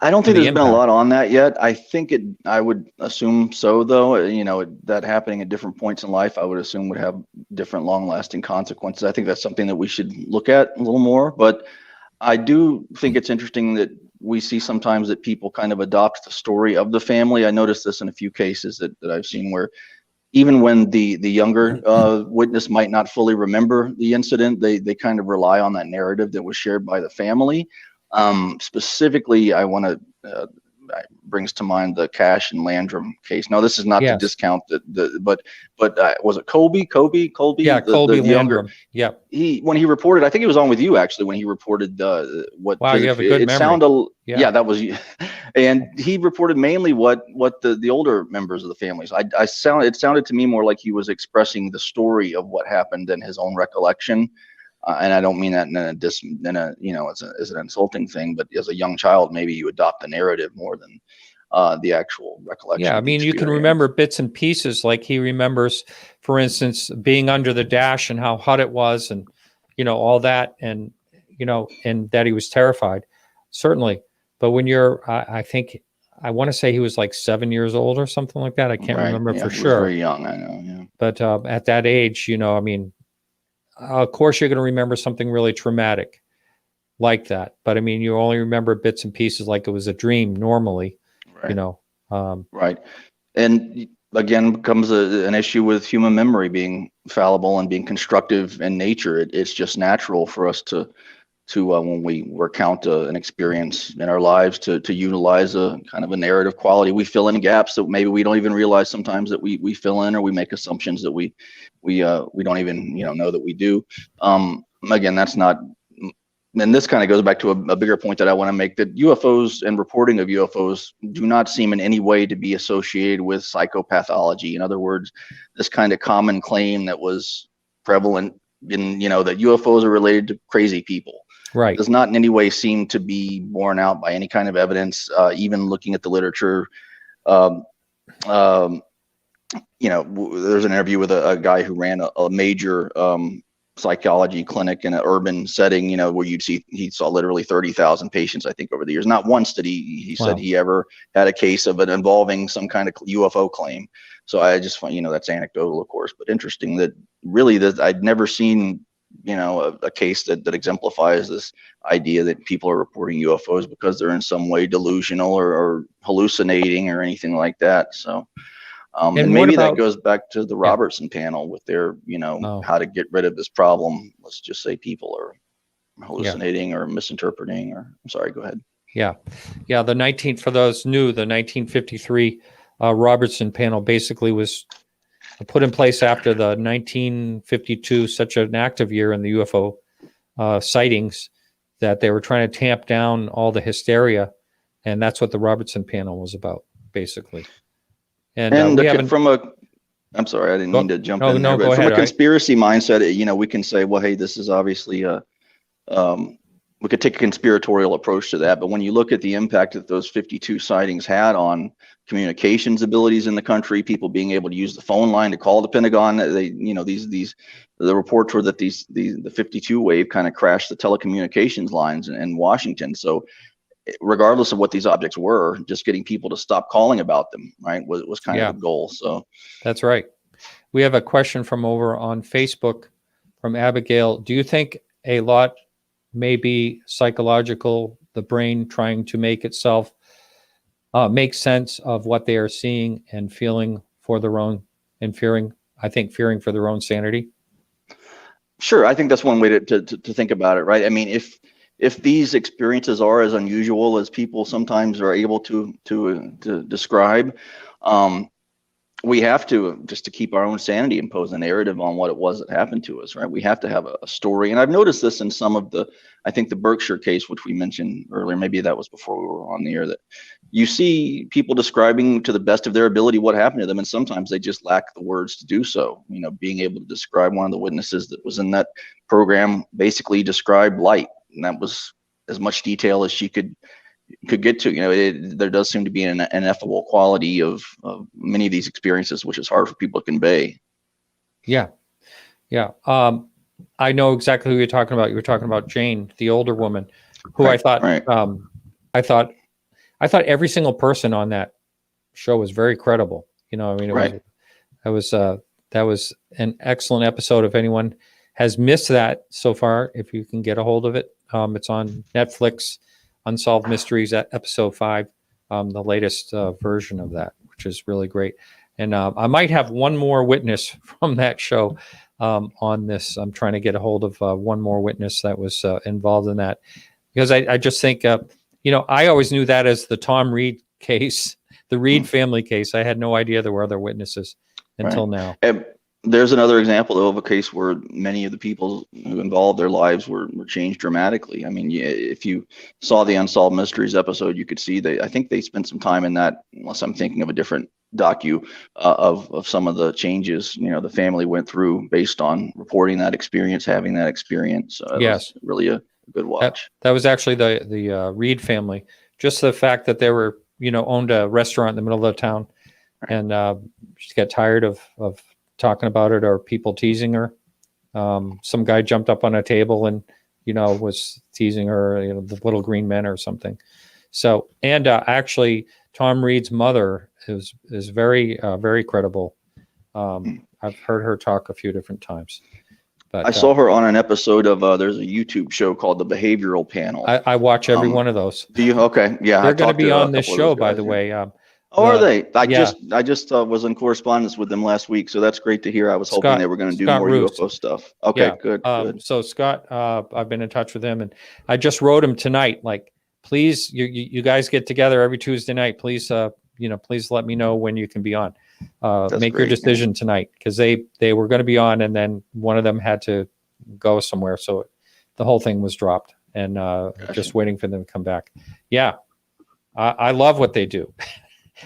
S2: I don't think there's been a lot on that yet. I would assume so, though. You know, that happening at different points in life, I would assume would have different long-lasting consequences. I think that's something that we should look at a little more. But I do think it's interesting that we see sometimes that people kind of adopt the story of the family. I noticed this in a few cases that I've seen where even when the younger witness might not fully remember the incident, they kind of rely on that narrative that was shared by the family. Specifically, I want to brings to mind the Cash and Landrum case. Now, this is not to
S1: Yes.
S2: discount but was it Colby?
S1: Yeah, Colby
S2: the younger.
S1: Landrum. Yeah.
S2: When he reported, I think it was on with you actually when he reported what.
S1: Wow, you have a good
S2: it
S1: memory.
S2: sounded,
S1: Yeah.
S2: that was, and he reported mainly what the older members of the families. It sounded to me more like he was expressing the story of what happened than his own recollection. And I don't mean that in a as an insulting thing, but as a young child, maybe you adopt the narrative more than the actual recollection.
S1: Yeah, I mean, you can remember bits and pieces, like he remembers, for instance, being under the dash and how hot it was, and all that, and and that he was terrified, certainly. But when you're, I think, I want to say he was like 7 years old or something like that. I can't remember for
S2: he
S1: sure.
S2: Was very young, I know. Yeah.
S1: But at that age, I mean, of course, you're going to remember something really traumatic like that. But I mean, you only remember bits and pieces like it was a dream normally,
S2: Right.
S1: Um,
S2: Right. And again, comes an issue with human memory being fallible and being constructive in nature. It's just natural for us to when we recount an experience in our lives to utilize a kind of a narrative quality. We fill in gaps that maybe we don't even realize sometimes that we fill in, or we make assumptions that we don't even know that we do. Again, that's not. And this kind of goes back to a bigger point that I want to make, that UFOs and reporting of UFOs do not seem in any way to be associated with psychopathology. In other words, this kind of common claim that was prevalent in, that UFOs are related to crazy people.
S1: Right.
S2: Does not in any way seem to be borne out by any kind of evidence, even looking at the literature. There's an interview with a guy who ran a major psychology clinic in an urban setting, where he saw literally 30,000 patients, I think, over the years. Not once did he
S1: Wow.
S2: said he ever had a case of it involving some kind of UFO claim. So I just find, that's anecdotal, of course, but interesting that really that I'd never seen, a case that exemplifies this idea that people are reporting UFOs because they're in some way delusional or hallucinating or anything like that. So and maybe that goes back to the Robertson panel with their, how to get rid of this problem. Let's just say people are hallucinating or misinterpreting, or I'm sorry, go ahead.
S1: Yeah. For those new, the 1953 Robertson panel basically was put in place after the 1952, such an active year in the UFO sightings, that they were trying to tamp down all the hysteria. And that's what the Robertson panel was about, basically. And
S2: I'm sorry, I didn't mean to jump in there, but from a conspiracy mindset, we can say, well, hey, this is obviously we could take a conspiratorial approach to that. But when you look at the impact that those 52 sightings had on communications abilities in the country, people being able to use the phone line to call the Pentagon, the reports were that the 52 wave kind of crashed the telecommunications lines in Washington. So regardless of what these objects were, just getting people to stop calling about them, right, was kind of the goal. So
S1: that's right. We have a question from over on Facebook from Abigail. Do you think a lot may be psychological, the brain trying to make itself make sense of what they are seeing and feeling for their own, and fearing for their own sanity?
S2: Sure, I think that's one way to think about it, right? I mean, if these experiences are as unusual as people sometimes are able to describe, we have to, just to keep our own sanity, impose a narrative on what it was that happened to us, right? We have to have a story. And I've noticed this in some of I think the Berkshire case, which we mentioned earlier, maybe that was before we were on the air, that you see people describing to the best of their ability what happened to them. And sometimes they just lack the words to do so. Being able to describe, one of the witnesses that was in that program basically described light. And that was as much detail as she could get to. There does seem to be an ineffable quality of many of these experiences, which is hard for people to convey.
S1: Yeah. I know exactly who you're talking about. You were talking about Jane, the older woman, who I thought every single person on that show was very credible. That was an excellent episode. If anyone has missed that so far, if you can get a hold of it, it's on Netflix. Unsolved Mysteries at episode 5, the latest version of that, which is really great. And I might have one more witness from that show on this. I'm trying to get a hold of one more witness that was involved in that, because I just think, I always knew that as the Tom Reed case, the Reed family case. I had no idea there were other witnesses until now.
S2: And there's another example, though, of a case where many of the people who involved, their lives were changed dramatically. I mean, if you saw the Unsolved Mysteries episode, you could see I think they spent some time in that, unless I'm thinking of a different docu, of some of the changes, the family went through based on reporting that experience, having that experience.
S1: Yes.
S2: It was really a good watch.
S1: That was actually the Reed family. Just the fact that they were, owned a restaurant in the middle of the town, and she got tired of talking about it or people teasing her. Some guy jumped up on a table and, was teasing her, the little green men or something. So, and actually Tom Reed's mother is very, very credible. I've heard her talk a few different times. But
S2: I saw her on an episode of, there's a YouTube show called The Behavioral Panel.
S1: I watch every one of those.
S2: Do you? Okay. Yeah.
S1: They're going to be on this show, by the way.
S2: Are they? I just was in correspondence with them last week, so that's great to hear. I was hoping they were going to do more UFO stuff. Okay, good.
S1: So Scott, I've been in touch with him, and I just wrote him tonight. Like, please, you guys get together every Tuesday night. Please, please let me know when you can be on. Make your decision tonight, because they were going to be on, and then one of them had to go somewhere, so the whole thing was dropped, and
S2: Gotcha.
S1: Just waiting for them to come back. Yeah, I love what they do.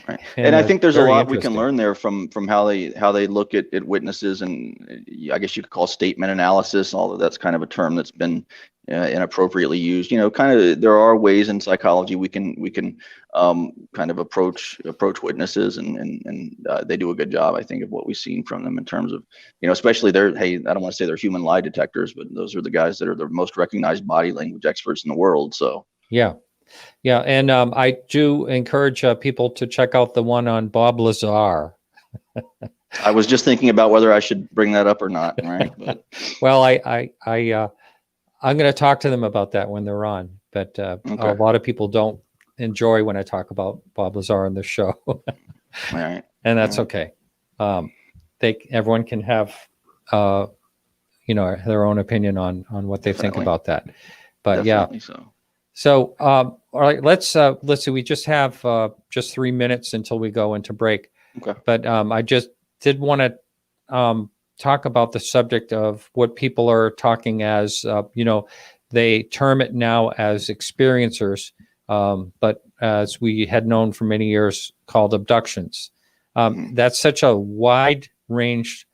S2: Right. And I think there's a lot we can learn there from how they look at witnesses, and I guess you could call statement analysis, although that's kind of a term that's been inappropriately used. Kind of there are ways in psychology we can kind of approach witnesses, and they do a good job, I think, of what we've seen from them in terms of, especially I don't want to say they're human lie detectors, but those are the guys that are the most recognized body language experts in the world. So
S1: yeah, and I do encourage people to check out the one on Bob Lazar.
S2: I was just thinking about whether I should bring that up or not. Right. But.
S1: Well, I'm going to talk to them about that when they're on. But okay. A lot of people don't enjoy when I talk about Bob Lazar on the show.
S2: All right.
S1: And that's okay. Everyone can have their own opinion on what they think about that. But
S2: Definitely
S1: So, all right, let's see. We just have just 3 minutes until we go into break.
S2: Okay.
S1: But I just did want to talk about the subject of what people are talking as, they term it now as experiencers, but as we had known for many years, called abductions. That's such a wide range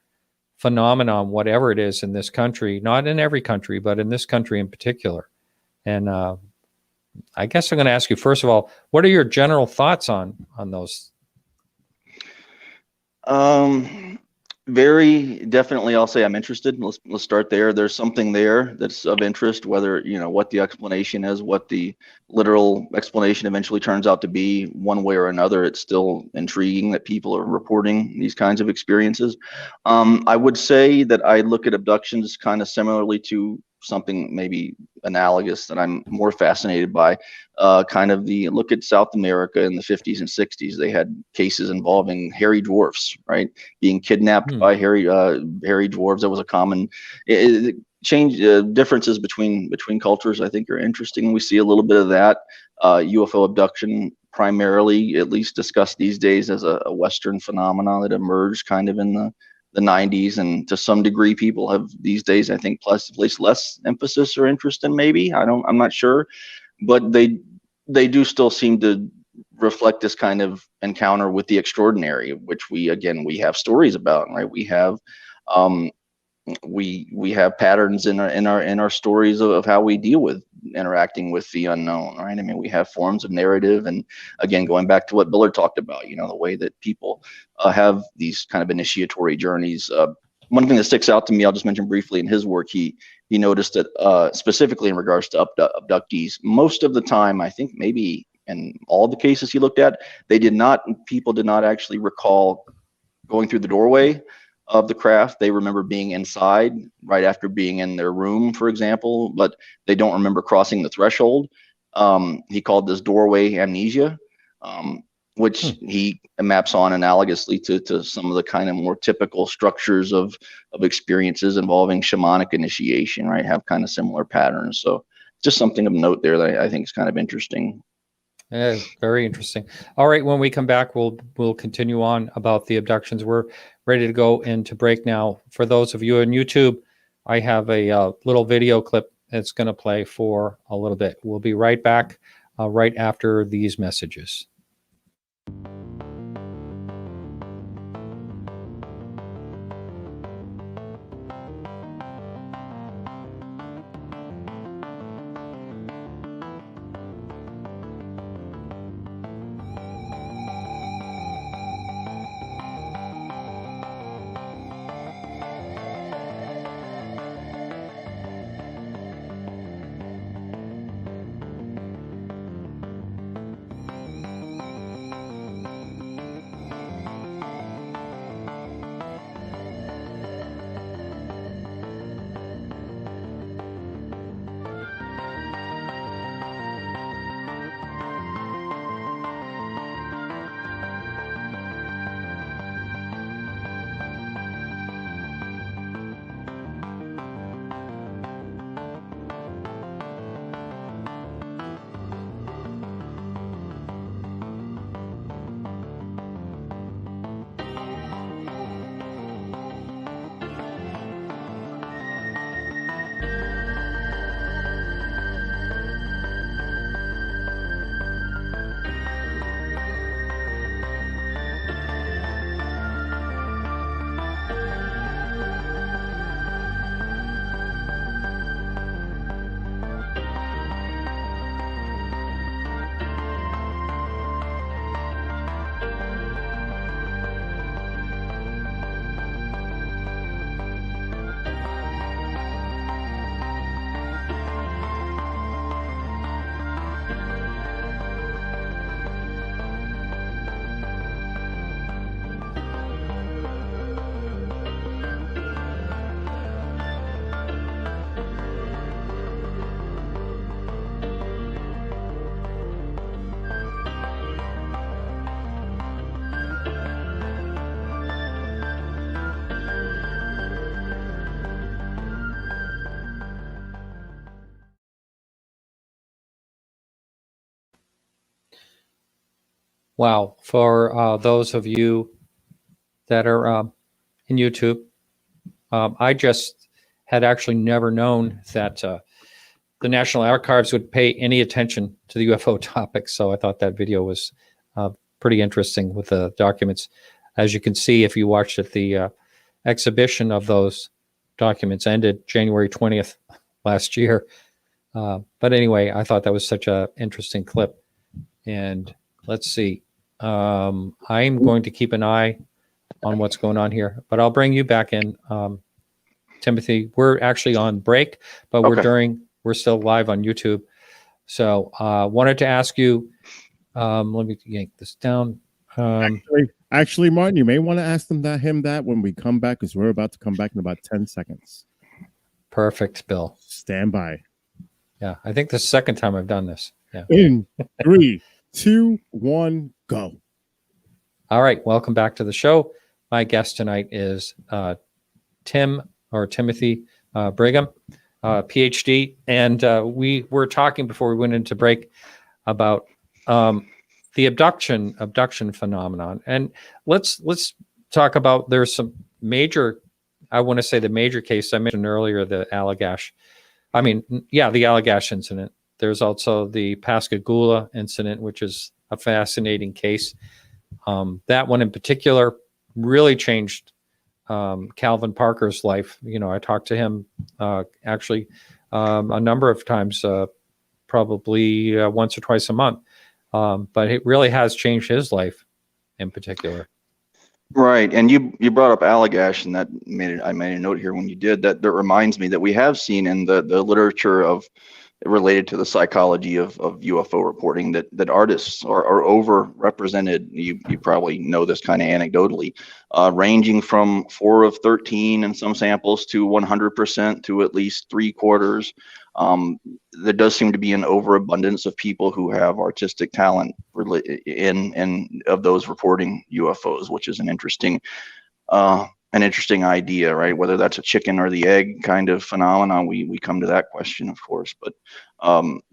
S1: phenomenon, whatever it is in this country, not in every country, but in this country in particular. And I guess I'm going to ask you, first of all, what are your general thoughts on those?
S2: Very definitely, I'll say I'm interested. Let's start there. There's something there that's of interest, whether, what the explanation is, what the literal explanation eventually turns out to be, one way or another. It's still intriguing that people are reporting these kinds of experiences. I would say that I look at abductions kind of similarly to something maybe analogous that I'm more fascinated by, kind of the look at South America in the 50s and 60s. They had cases involving hairy dwarfs, right? Being kidnapped by hairy dwarves. That was a common change. Differences between cultures, I think, are interesting. We see a little bit of that. UFO abduction, primarily, at least discussed these days as a Western phenomenon that emerged kind of in the 90s, and to some degree people have these days, I think, placed less emphasis or interest in, maybe, I'm not sure, but they do still seem to reflect this kind of encounter with the extraordinary, which we have stories about, right? We have we have patterns in our stories of how we deal with interacting with the unknown, right? I mean, we have forms of narrative, and again, going back to what Billard talked about, the way that people have these kind of initiatory journeys. One thing that sticks out to me, I'll just mention briefly, in his work, he noticed that specifically in regards to abductees, most of the time, I think maybe in all the cases he looked at, people did not actually recall going through the doorway of the craft. They remember being inside right after being in their room, for example, but they don't remember crossing the threshold. He called this doorway amnesia, which he maps on analogously to some of the kind of more typical structures of experiences involving shamanic initiation, right? Have kind of similar patterns. So just something of note there that I think is kind of interesting.
S1: Yeah, very interesting. All right, when we come back, we'll continue on about the abductions. We're ready to go into break now. For those of you on YouTube, I have a little video clip that's going to play for a little bit. We'll be right back right after these messages. Wow. For those of you that are in YouTube, I just had actually never known that the National Archives would pay any attention to the UFO topic. So I thought that video was pretty interesting with the documents. As you can see, if you watched it, the exhibition of those documents ended January 20th last year. But anyway, I thought that was such an interesting clip. And let's see. I'm going to keep an eye on what's going on here, but I'll bring you back in, Timothy. We're actually on break, but we're still live on YouTube. So wanted to ask you, let me yank this down.
S3: Actually, Martin, you may want to ask him that when we come back, because we're about to come back in about 10 seconds.
S1: Perfect, Bill.
S3: Stand by.
S1: Yeah, I think the second time I've done this. Yeah.
S3: In 3, 2, 1, go.
S1: All right, welcome back to the show. My guest tonight is Timothy Brigham, Ph.D. And we were talking before we went into break about the abduction phenomenon. And let's talk about, there's some major, I want to say the major case I mentioned earlier, the Allagash. The Allagash incident. There's also the Pascagoula incident, which is a fascinating case. That one in particular really changed Calvin Parker's life. You know, I talked to him actually a number of times, probably once or twice a month. But it really has changed his life in particular.
S2: Right, and you brought up Allagash, and I made a note here when you did that. That reminds me that we have seen in the literature of related to the psychology of UFO reporting, that artists are overrepresented. You probably know this kind of anecdotally, ranging from 4 of 13 in some samples to 100% to at least 3/4. There does seem to be an overabundance of people who have artistic talent in of those reporting UFOs, which is an interesting idea, right? Whether that's a chicken or the egg kind of phenomenon, we come to that question, of course, but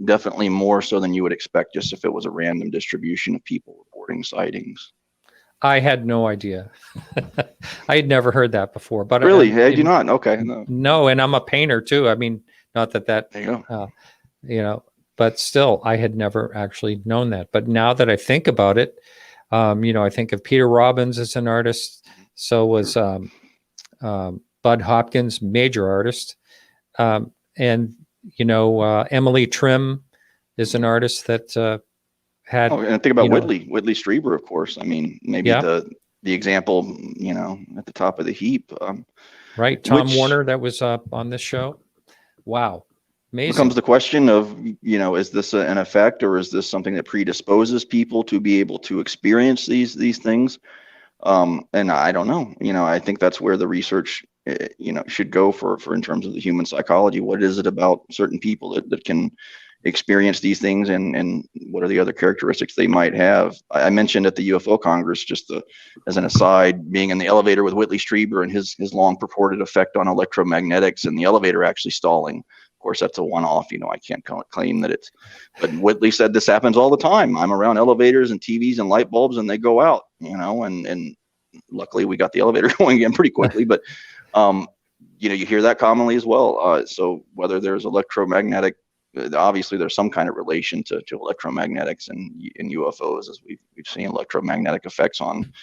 S2: definitely more so than you would expect, just if it was a random distribution of people reporting sightings.
S1: I had no idea. I had never heard that before. But
S2: really, had you not? Okay,
S1: no, and I'm a painter too. I mean, not that
S2: there you go.
S1: you know, but still, I had never actually known that. But now that I think about it, I think of Peter Robbins as an artist. So was Bud Hopkins, major artist, and Emily Trim is an artist that had.
S2: Oh, and think about Whitley Strieber, of course. I mean, maybe the example, at the top of the heap.
S1: Right, Tom Warner, that was on this show. Wow, amazing.
S2: Becomes the question of, is this an effect, or is this something that predisposes people to be able to experience these things? And I don't know. I think that's where the research, should go for in terms of the human psychology. What is it about certain people that can experience these things, and what are the other characteristics they might have? I mentioned at the UFO Congress, just as an aside, being in the elevator with Whitley Strieber and his long purported effect on electromagnetics and the elevator actually stalling. Of course, that's a one-off. I can't claim that it's, but Whitley said this happens all the time. I'm around elevators and TVs and light bulbs, and they go out. And luckily we got the elevator going again pretty quickly. But you hear that commonly as well. So whether there's electromagnetic, obviously there's some kind of relation to electromagnetics and in UFOs, as we've seen electromagnetic effects on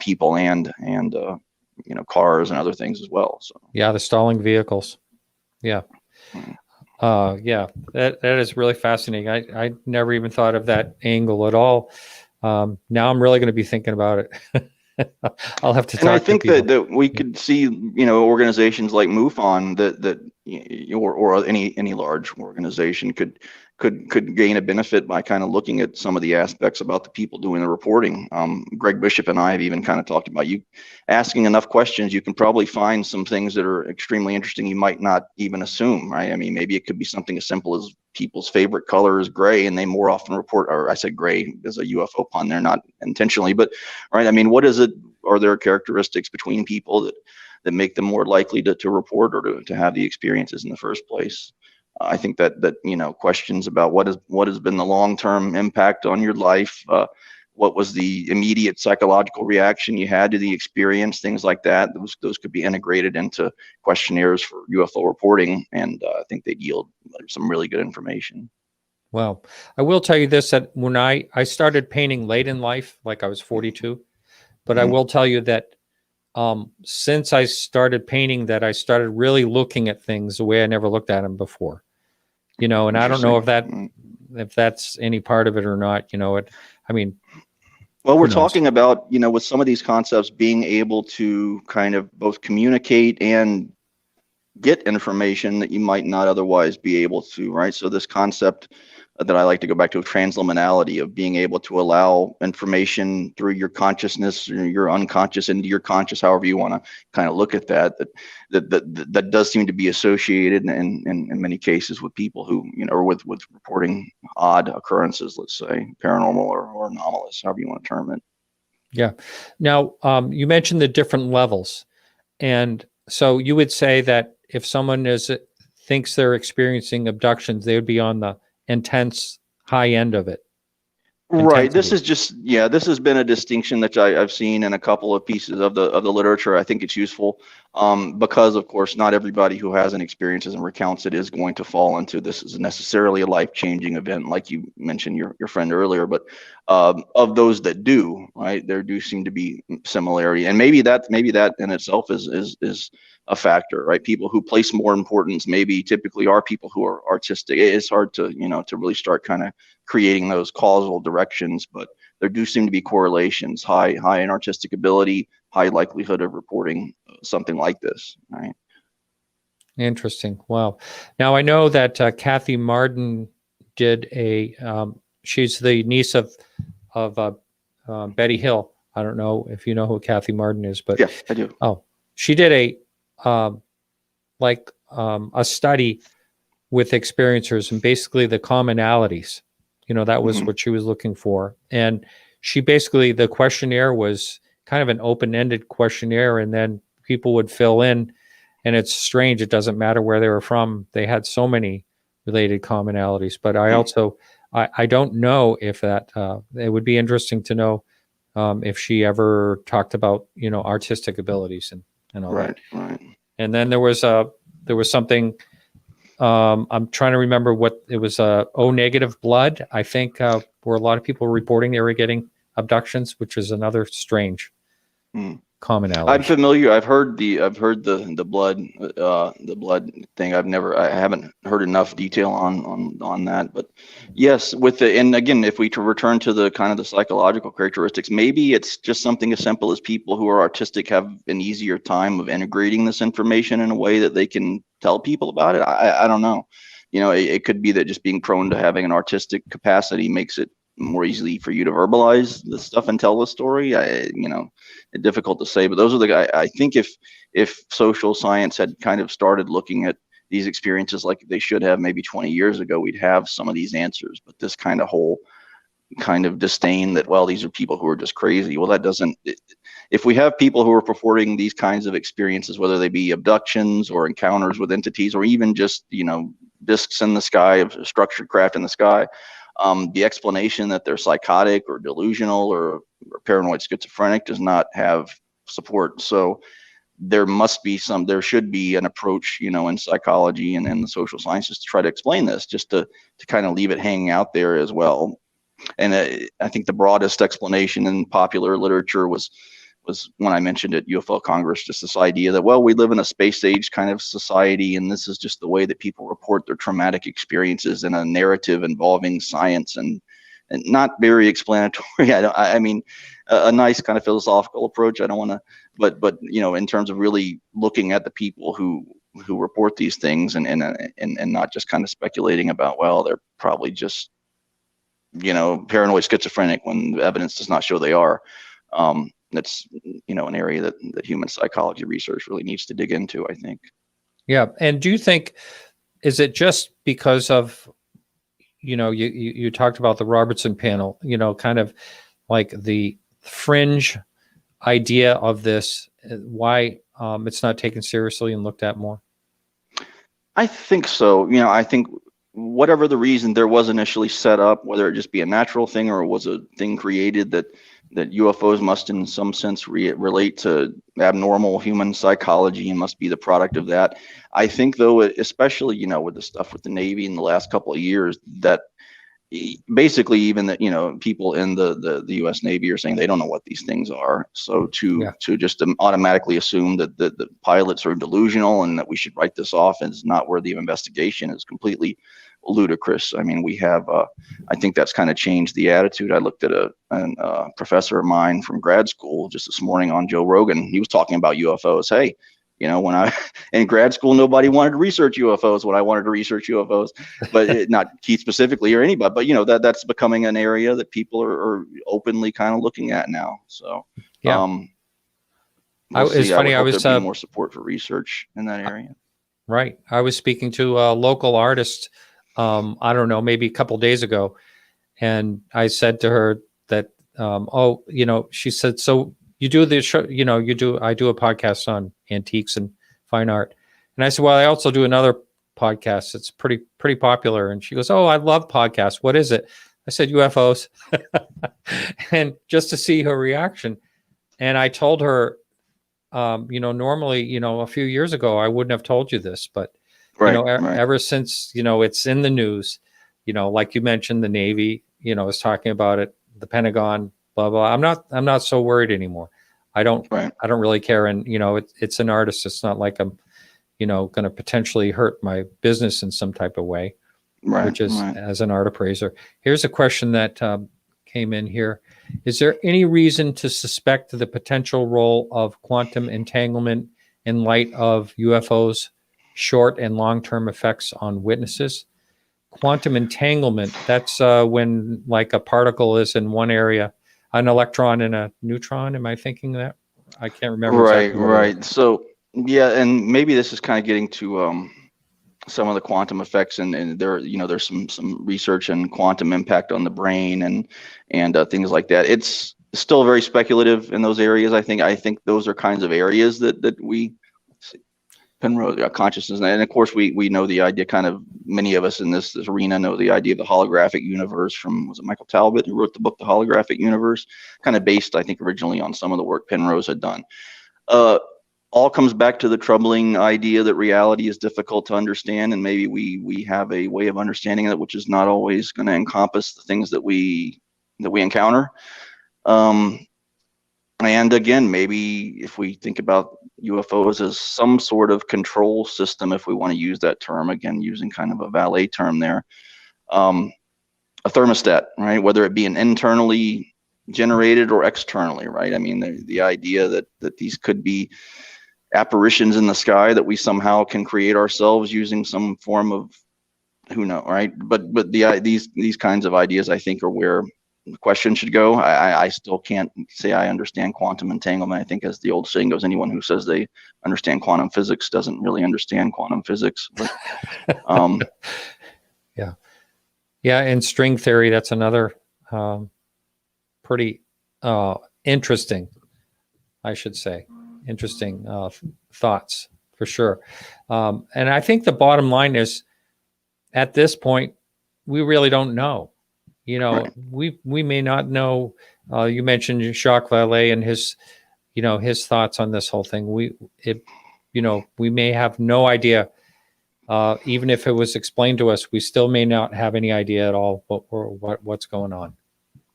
S2: people and cars and other things as well. So
S1: the stalling vehicles. Yeah. That is really fascinating. I never even thought of that angle at all. Now I'm really going to be thinking about it. I'll have to talk. And
S2: I think that we could see, organizations like MUFON or any large organization could gain a benefit by kind of looking at some of the aspects about the people doing the reporting. Greg Bishop and I have even kind of talked about, you asking enough questions, you can probably find some things that are extremely interesting you might not even assume, right? I mean, maybe it could be something as simple as people's favorite color is gray, and they more often report, or I said gray as a UFO pun there, not intentionally, but right. I mean, what is it? Are there characteristics between people that make them more likely to report or to have the experiences in the first place? I think that questions about what has been the long-term impact on your life, what was the immediate psychological reaction you had to the experience, things like that. Those could be integrated into questionnaires for UFO reporting, and I think they'd yield some really good information.
S1: Well, I will tell you this, that when I started painting late in life, like I was 42, but I will tell you that since I started painting, that I started really looking at things the way I never looked at them before, and I don't know if that's any part of it or not,
S2: well, we're talking about, with some of these concepts being able to kind of both communicate and get information that you might not otherwise be able to, right? So this concept that I like to go back to, of transliminality, of being able to allow information through your consciousness or your unconscious into your conscious, however you want to kind of look at that does seem to be associated in many cases with people who, or with reporting odd occurrences, let's say paranormal or anomalous, however you want to term it.
S1: Yeah. Now, you mentioned the different levels. And so you would say that if someone thinks they're experiencing abductions, they would be on the intense high end of it.
S2: Right. This has been a distinction that I've seen in a couple of pieces of the literature. I think it's useful because, of course, not everybody who has an experience and recounts it is going to fall into this is necessarily a life-changing event, like you mentioned your friend earlier. But of those that do, right, there do seem to be similarity, and maybe that in itself is a factor, right? People who place more importance maybe typically are people who are artistic. It's hard to to really start kind of creating those causal directions, but there do seem to be correlations, high in artistic ability, high likelihood of reporting something like this, right?
S1: Interesting. Wow. Now I know that Kathy Martin did she's the niece of Betty Hill. I don't know if you know who Kathy Martin is, but
S2: Yeah, I do.
S1: oh, she did a study with experiencers and basically the commonalities. That was what she was looking for. And she basically, the questionnaire was kind of an open-ended questionnaire, and then people would fill in. And it's strange. It doesn't matter where they were from. They had so many related commonalities. But I also, I don't know if that, it would be interesting to know if she ever talked about, artistic abilities and all that.
S2: Right.
S1: And then there was something, I'm trying to remember what it was, O negative blood, I think, where a lot of people were reporting they were getting abductions, which is another strange commonality.
S2: I'm familiar. I've heard the blood thing. I haven't heard enough detail on that. But yes, and again, if we return to the kind of the psychological characteristics, maybe it's just something as simple as people who are artistic have an easier time of integrating this information in a way that they can tell people about it. I don't know. It could be that just being prone to having an artistic capacity makes it more easily for you to verbalize the stuff and tell the story. It's difficult to say, but those are the guys. I think if social science had kind of started looking at these experiences like they should have maybe 20 years ago, we'd have some of these answers. But this kind of whole kind of disdain that, well, these are people who are just crazy. Well, that doesn't. If we have people who are purporting these kinds of experiences, whether they be abductions or encounters with entities, or even just discs in the sky, of structured craft in the sky. The explanation that they're psychotic or delusional or paranoid schizophrenic does not have support. So there should be an approach, in psychology and in the social sciences to try to explain this, just to kind of leave it hanging out there as well. And I think the broadest explanation in popular literature was when I mentioned at UFO Congress, just this idea that, well, we live in a space age kind of society, and this is just the way that people report their traumatic experiences in a narrative involving science and not very explanatory. I mean, a nice kind of philosophical approach. I don't want to, but in terms of really looking at the people who report these things and not just kind of speculating about, well, they're probably just, paranoid schizophrenic when the evidence does not show they are. That's an area that human psychology research really needs to dig into, I think.
S1: Yeah. And do you think, is it just because of, you talked about the Robertson panel, kind of like the fringe idea of this, why it's not taken seriously and looked at more?
S2: I think so. I think whatever the reason there was initially set up, whether it just be a natural thing or it was a thing created that UFOs must in some sense relate to abnormal human psychology and must be the product of that. I think though, especially, with the stuff with the Navy in the last couple of years, that basically even that, people in the US Navy are saying they don't know what these things are. So to just automatically assume that the pilots are delusional and that we should write this off as not worthy of investigation is completely ludicrous. I mean, we have, I think that's kind of changed the attitude. I looked at a professor of mine from grad school just this morning on Joe Rogan. He was talking about UFOs. Hey, when I in grad school, nobody wanted to research UFOs when I wanted to research UFOs, but not Keith specifically or anybody, but that's becoming an area that people are openly kind of looking at now. So,
S1: it's funny. I was
S2: there'd be more support for research in that area.
S1: Right. I was speaking to a local artist, I don't know, maybe a couple days ago. And I said to her that, she said, so you do the show, I do a podcast on antiques and fine art. And I said, well, I also do another podcast. It's pretty popular. And she goes, oh, I love podcasts. What is it? I said, UFOs. And just to see her reaction. And I told her, normally, a few years ago, I wouldn't have told you this, but, ever since, it's in the news, like you mentioned, the Navy, is talking about it, the Pentagon, blah, blah. I'm not so worried anymore. I don't really care. And, it's an artist. It's not like I'm, going to potentially hurt my business in some type of way, which is as an art appraiser. Here's a question that came in here. Is there any reason to suspect the potential role of quantum entanglement in light of UFOs short and long-term effects on witnesses. Quantum entanglement, that's when like a particle is in one area, an electron and a neutron. Am I thinking that? I can't remember.
S2: Right,
S1: Exactly what it is.
S2: right. So yeah, and maybe this is kind of getting to some of the quantum effects, and there, there's some research in quantum impact on the brain and things like that. It's still very speculative in those areas. I think those are kinds of areas that we Penrose consciousness, and of course we know the idea. Kind of many of us in this arena know the idea of the holographic universe from, was it Michael Talbot who wrote the book The Holographic Universe, kind of based, I think, originally on some of the work Penrose had done. All comes back to the troubling idea that reality is difficult to understand, and maybe we have a way of understanding it which is not always going to encompass the things that we encounter. And again, maybe if we think about UFOs as some sort of control system, if we want to use that term, again, using kind of a valet term there, a thermostat, right? Whether it be an internally generated or externally, right? I mean, the idea that these could be apparitions in the sky that we somehow can create ourselves using some form of, who knows, right? But these kinds of ideas, I think, are where the question should go. I still can't say I understand quantum entanglement. I think, as the old saying goes, anyone who says they understand quantum physics doesn't really understand quantum physics. But,
S1: yeah, and string theory, that's another pretty interesting, I should say, interesting thoughts for sure. And I think the bottom line is, at this point, we really don't know.
S2: Right.
S1: We may not know. You mentioned Jacques Vallée and his thoughts on this whole thing. We may have no idea. Even if it was explained to us, we still may not have any idea at all what's going on.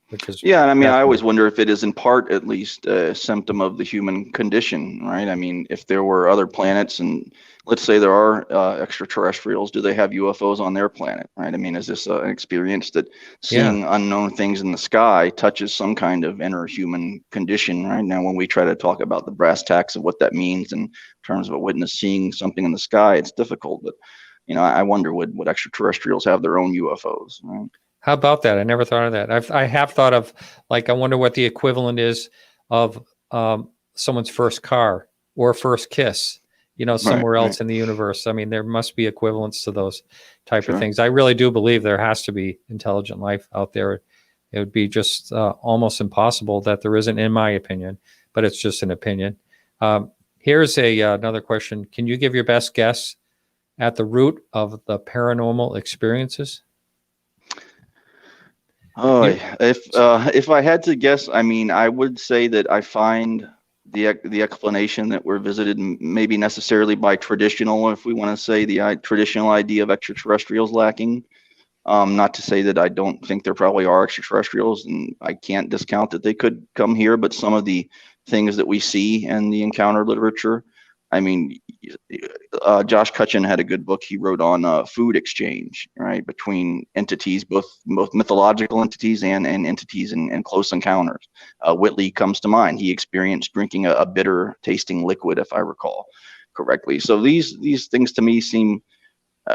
S1: Which is,
S2: yeah, and I mean, I always wonder if it is in part at least a symptom of the human condition, right? I mean, if there were other planets, and let's say there are extraterrestrials, do they have UFOs on their planet, right? I mean, is this an experience that seeing unknown things in the sky touches some kind of inner human condition, right? Now, when we try to talk about the brass tacks of what that means in terms of a witness seeing something in the sky, it's difficult. But, I wonder, would extraterrestrials have their own UFOs, right?
S1: How about that? I never thought of that. I have thought of, like, I wonder what the equivalent is of someone's first car or first kiss, somewhere else in the universe. I mean, there must be equivalents to those type of things. I really do believe there has to be intelligent life out there. It would be just almost impossible that there isn't, in my opinion, but it's just an opinion. Here's another question. Can you give your best guess at the root of the paranormal experiences?
S2: Oh, if I had to guess, I mean, I would say that I find the explanation that we're visited maybe necessarily by traditional, if we want to say the traditional idea of extraterrestrials, lacking. Not to say that I don't think there probably are extraterrestrials, and I can't discount that they could come here, but some of the things that we see in the encounter literature, I mean, Josh Cutchin had a good book he wrote on food exchange, right, between entities, both mythological entities and entities in close encounters. Whitley comes to mind. He experienced drinking a bitter tasting liquid, if I recall correctly. So these things to me seem,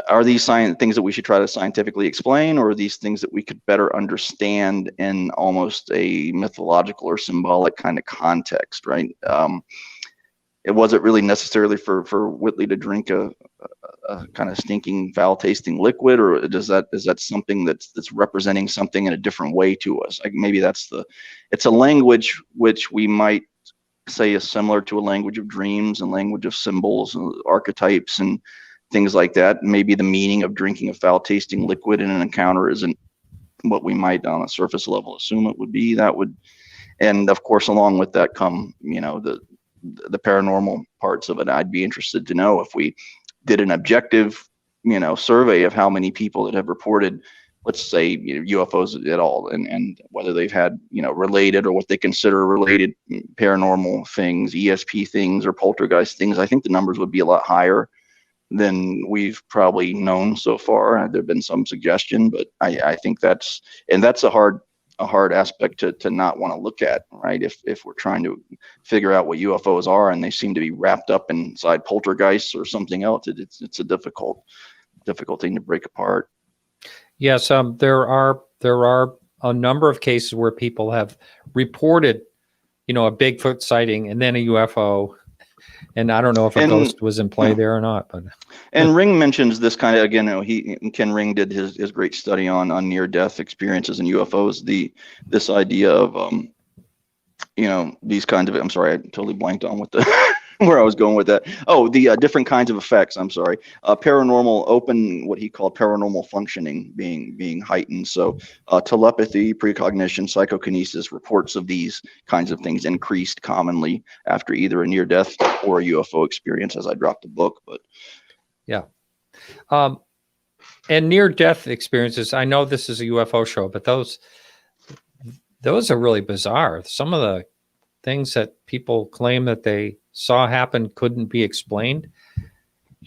S2: are these things that we should try to scientifically explain, or are these things that we could better understand in almost a mythological or symbolic kind of context, right? It wasn't really necessarily for Whitley to drink a kind of stinking, foul-tasting liquid, or is that something that's representing something in a different way to us? Like, maybe it's a language which we might say is similar to a language of dreams and language of symbols and archetypes and things like that. Maybe the meaning of drinking a foul-tasting liquid in an encounter isn't what we might on a surface level assume it would be. And of course, along with that come, the paranormal parts of it. I'd be interested to know if we did an objective, survey of how many people that have reported, let's say, UFOs at all, and whether they've had, related or what they consider related paranormal things, ESP things or poltergeist things. I think the numbers would be a lot higher than we've probably known so far. There've been some suggestion, but I think that's a hard a hard aspect to not want to look at, right? If we're trying to figure out what UFOs are and they seem to be wrapped up inside poltergeists or something else, it's a difficult thing to break apart.
S1: Yes, there are a number of cases where people have reported, a Bigfoot sighting and then a UFO, and I don't know if a ghost was in play there or not. But
S2: Ring mentions this kind of, again, Ken Ring did his great study on near-death experiences and UFOs. This idea of these kinds of, I'm sorry, I totally blanked on what the where I was going with that. Oh, the different kinds of effects. I'm sorry. Paranormal, what he called paranormal functioning being heightened. So telepathy, precognition, psychokinesis, reports of these kinds of things increased commonly after either a near-death or a UFO experience, as I dropped the book. But
S1: yeah. And near-death experiences, I know this is a UFO show, but those are really bizarre. Some of the things that people claim that they saw happen couldn't be explained,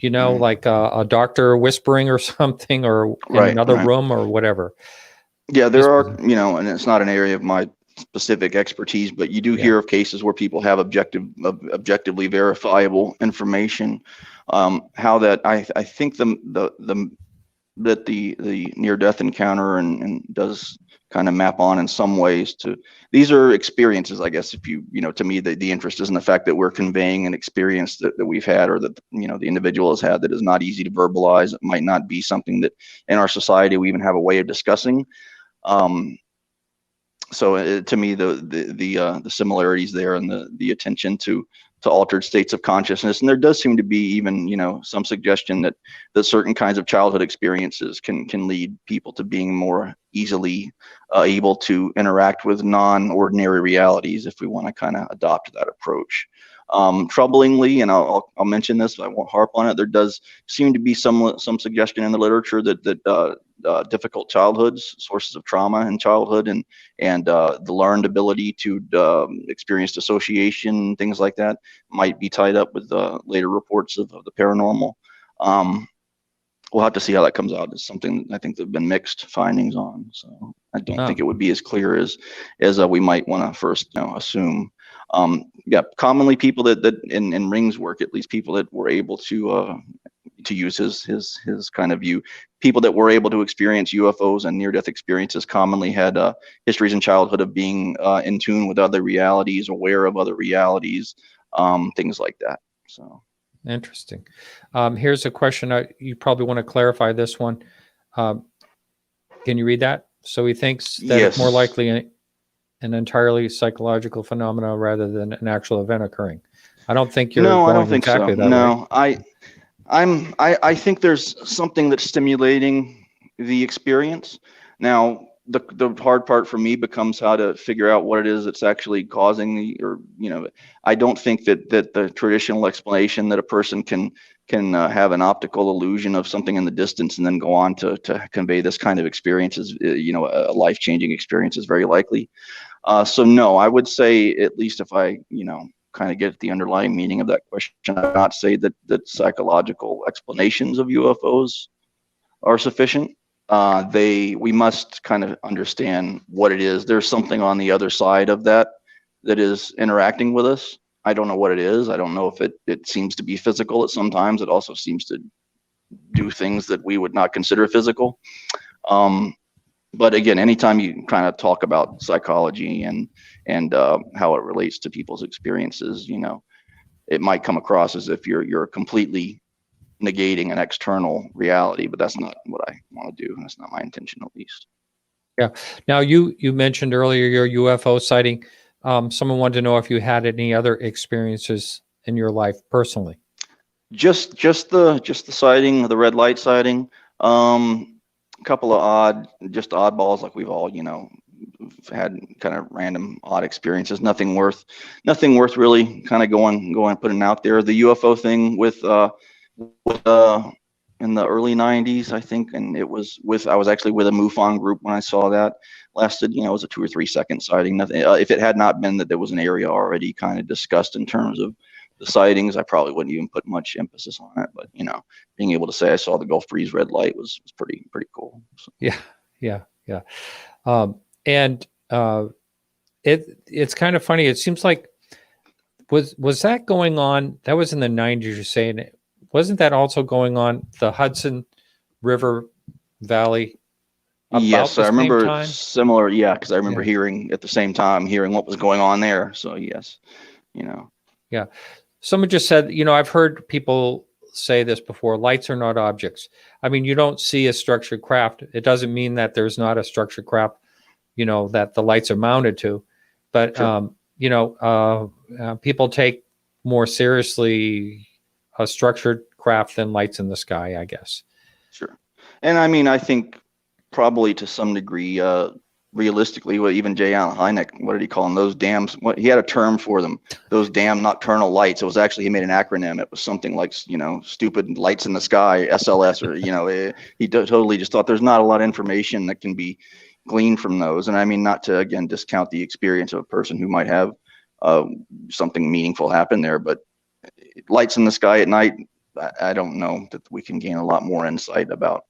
S1: like a doctor whispering or something, or in another room or whatever.
S2: Yeah, there are, and it's not an area of my specific expertise, but you do hear of cases where people have objectively verifiable information. How that I think the near-death encounter and does kind of map on in some ways to, these are experiences, I guess, if to me, the interest is in the fact that we're conveying an experience that we've had, or that, the individual has had, that is not easy to verbalize. It might not be something that in our society we even have a way of discussing. So to me, the similarities there, and the attention to altered states of consciousness, and there does seem to be even some suggestion that certain kinds of childhood experiences can lead people to being more easily able to interact with non-ordinary realities, if we want to kind of adopt that approach. Troublingly, and I'll mention this, I won't harp on it, there does seem to be some suggestion in the literature that difficult childhoods, sources of trauma in childhood, and the learned ability to experience dissociation, things like that, might be tied up with later reports of the paranormal. We'll have to see how that comes out. It's something I think there've been mixed findings on, so I don't think it would be as clear as we might want to first assume. Commonly people that in Ring's work, at least, people that were able to use his kind of view, people that were able to experience UFOs and near-death experiences commonly had histories in childhood of being in tune with other realities, aware of other realities, things like that. So
S1: interesting. Here's a question. You probably want to clarify this one. Can you read that? So he thinks that it's more likely an entirely psychological phenomena rather than an actual event occurring. I don't think you're.
S2: No, I don't think
S1: exactly
S2: so.
S1: That
S2: No,
S1: way.
S2: I think there's something that's stimulating the experience. Now, the hard part for me becomes how to figure out what it is that's actually causing I don't think that the traditional explanation that a person can have an optical illusion of something in the distance and then go on to convey this kind of experience is, a life-changing experience, is very likely. So no, I would say, at least if I, kind of get the underlying meaning of that question, I would not say that psychological explanations of UFOs are sufficient. We must kind of understand what it is. There's something on the other side of that is interacting with us. I don't know what it is. I don't know if it seems to be physical at some times. It also seems to do things that we would not consider physical. But again, anytime you kind of talk about psychology and how it relates to people's experiences, it might come across as if you're completely negating an external reality, but that's not what I want to do. That's not my intention, at least.
S1: Yeah. Now, you mentioned earlier your UFO sighting. Someone wanted to know if you had any other experiences in your life personally.
S2: Just the sighting, the red light sighting. A couple of oddballs, like we've all, had kind of random odd experiences. Nothing worth really kind of going putting out there. The UFO thing with in the early 90s, I think, and I was actually with a MUFON group when I saw that. Lasted, it was a 2 or 3 second sighting. Nothing. If it had not been that there was an area already kind of discussed in terms of the sightings, I probably wouldn't even put much emphasis on it. But being able to say I saw the Gulf Breeze red light was pretty cool. So.
S1: Yeah. And it's kind of funny. It seems like was that going on? That was in the 90s. You're saying it wasn't that also going on the Hudson River Valley about
S2: Yes,
S1: the
S2: I
S1: same
S2: remember
S1: time?
S2: similar. Yeah, because I remember
S1: Yeah.
S2: hearing at the same time, hearing what was going on there. So yes, you know.
S1: Yeah. Someone just said, I've heard people say this before, lights are not objects. I mean, you don't see a structured craft. It doesn't mean that there's not a structured craft, that the lights are mounted to. But,
S2: Sure.
S1: people take more seriously a structured craft than lights in the sky, I guess.
S2: Sure. And I mean, I think probably to some degree, realistically, what even J. Allen Hynek, what did he call them? Those dams, he had a term for them, those damn nocturnal lights. It was actually, he made an acronym. It was something like, stupid lights in the sky, SLS, or, he totally just thought there's not a lot of information that can be gleaned from those. And I mean, not to, again, discount the experience of a person who might have something meaningful happen there, but lights in the sky at night, I don't know that we can gain a lot more insight about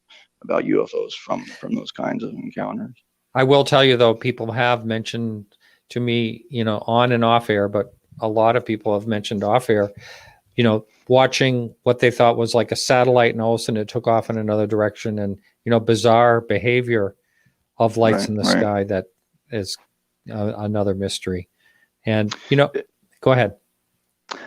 S2: UFOs from those kinds of encounters.
S1: I will tell you, though, people have mentioned to me, on and off air, but a lot of people have mentioned off air, watching what they thought was like a satellite, and all of a sudden it took off in another direction, and, bizarre behavior of lights in the sky that is another mystery. And, go ahead.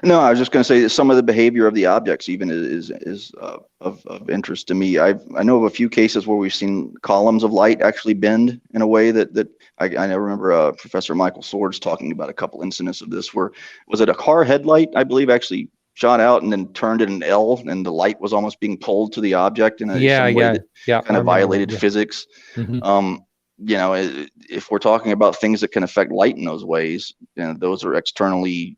S2: No, I was just going to say that some of the behavior of the objects even is of interest to me. I know of a few cases where we've seen columns of light actually bend in a way that I remember Professor Michael Swords talking about a couple incidents of this, where was it a car headlight, I believe, actually shot out and then turned in an L, and the light was almost being pulled to the object in a some way that kind of violated physics.
S1: Mm-hmm.
S2: If we're talking about things that can affect light in those ways, those are externally,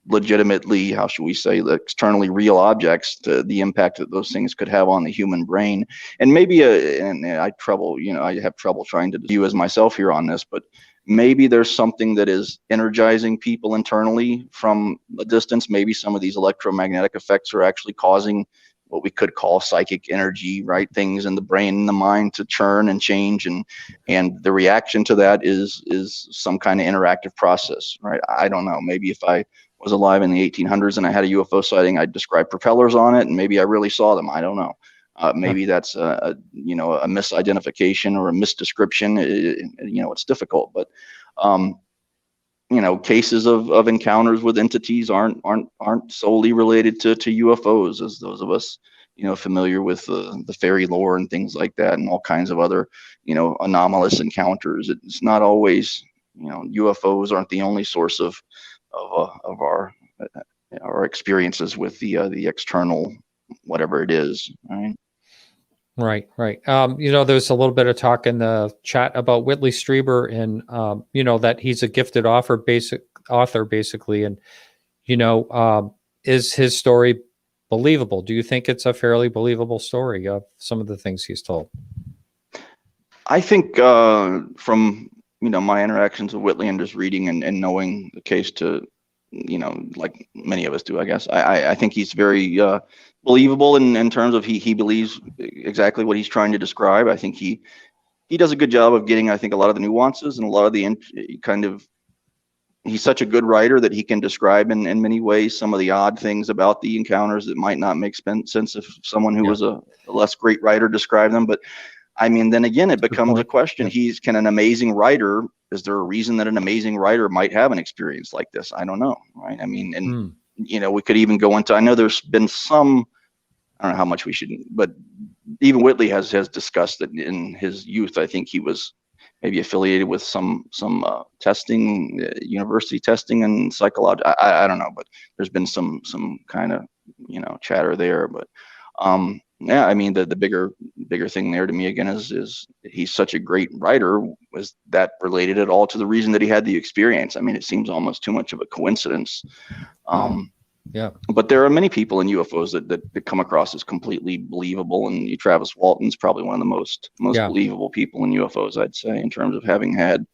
S2: legitimately, how should we say, externally real objects, to the impact that those things could have on the human brain. And maybe I have trouble trying to view as myself here on this, but maybe there's something that is energizing people internally from a distance. Maybe some of these electromagnetic effects are actually causing what we could call psychic energy, right? Things in the brain and the mind to churn and change, and the reaction to that is some kind of interactive process, right? I don't know. Maybe if I was alive in the 1800s and I had a UFO sighting, I'd describe propellers on it, and maybe I really saw them. I don't know. Maybe that's a misidentification or a misdescription. It's difficult, but cases of encounters with entities aren't solely related to UFOs, as those of us familiar with the fairy lore and things like that, and all kinds of other anomalous encounters. It's not always UFOs aren't the only source of our experiences with the external, whatever it is, right?
S1: Right. There's a little bit of talk in the chat about Whitley Strieber, and that he's a gifted author, basically, and is his story believable? Do you think it's a fairly believable story of some of the things he's told?
S2: I think from my interactions with Whitley and just reading and knowing the case to like many of us do, I guess, I think he's very believable in terms of he believes exactly what he's trying to describe. I think he does a good job of getting, I think, a lot of the nuances and a lot of the he's such a good writer that he can describe in many ways some of the odd things about the encounters that might not make sense if someone who was a less great writer described them. But I mean, then again, it becomes a question. Can an amazing writer, is there a reason that an amazing writer might have an experience like this? I don't know, right? I mean, and we could even go into, I know there's been some, I don't know how much we should, but even Whitley has discussed that in his youth, I think he was maybe affiliated with some testing, university testing and psychology. I don't know, but there's been some kind of chatter there. But yeah, I mean, the bigger thing there to me again is he's such a great writer. Was that related at all to the reason that he had the experience? I mean, it seems almost too much of a coincidence.
S1: Yeah.
S2: But there are many people in UFOs that come across as completely believable, and Travis Walton's probably one of the most believable people in UFOs, I'd say, in terms of having had,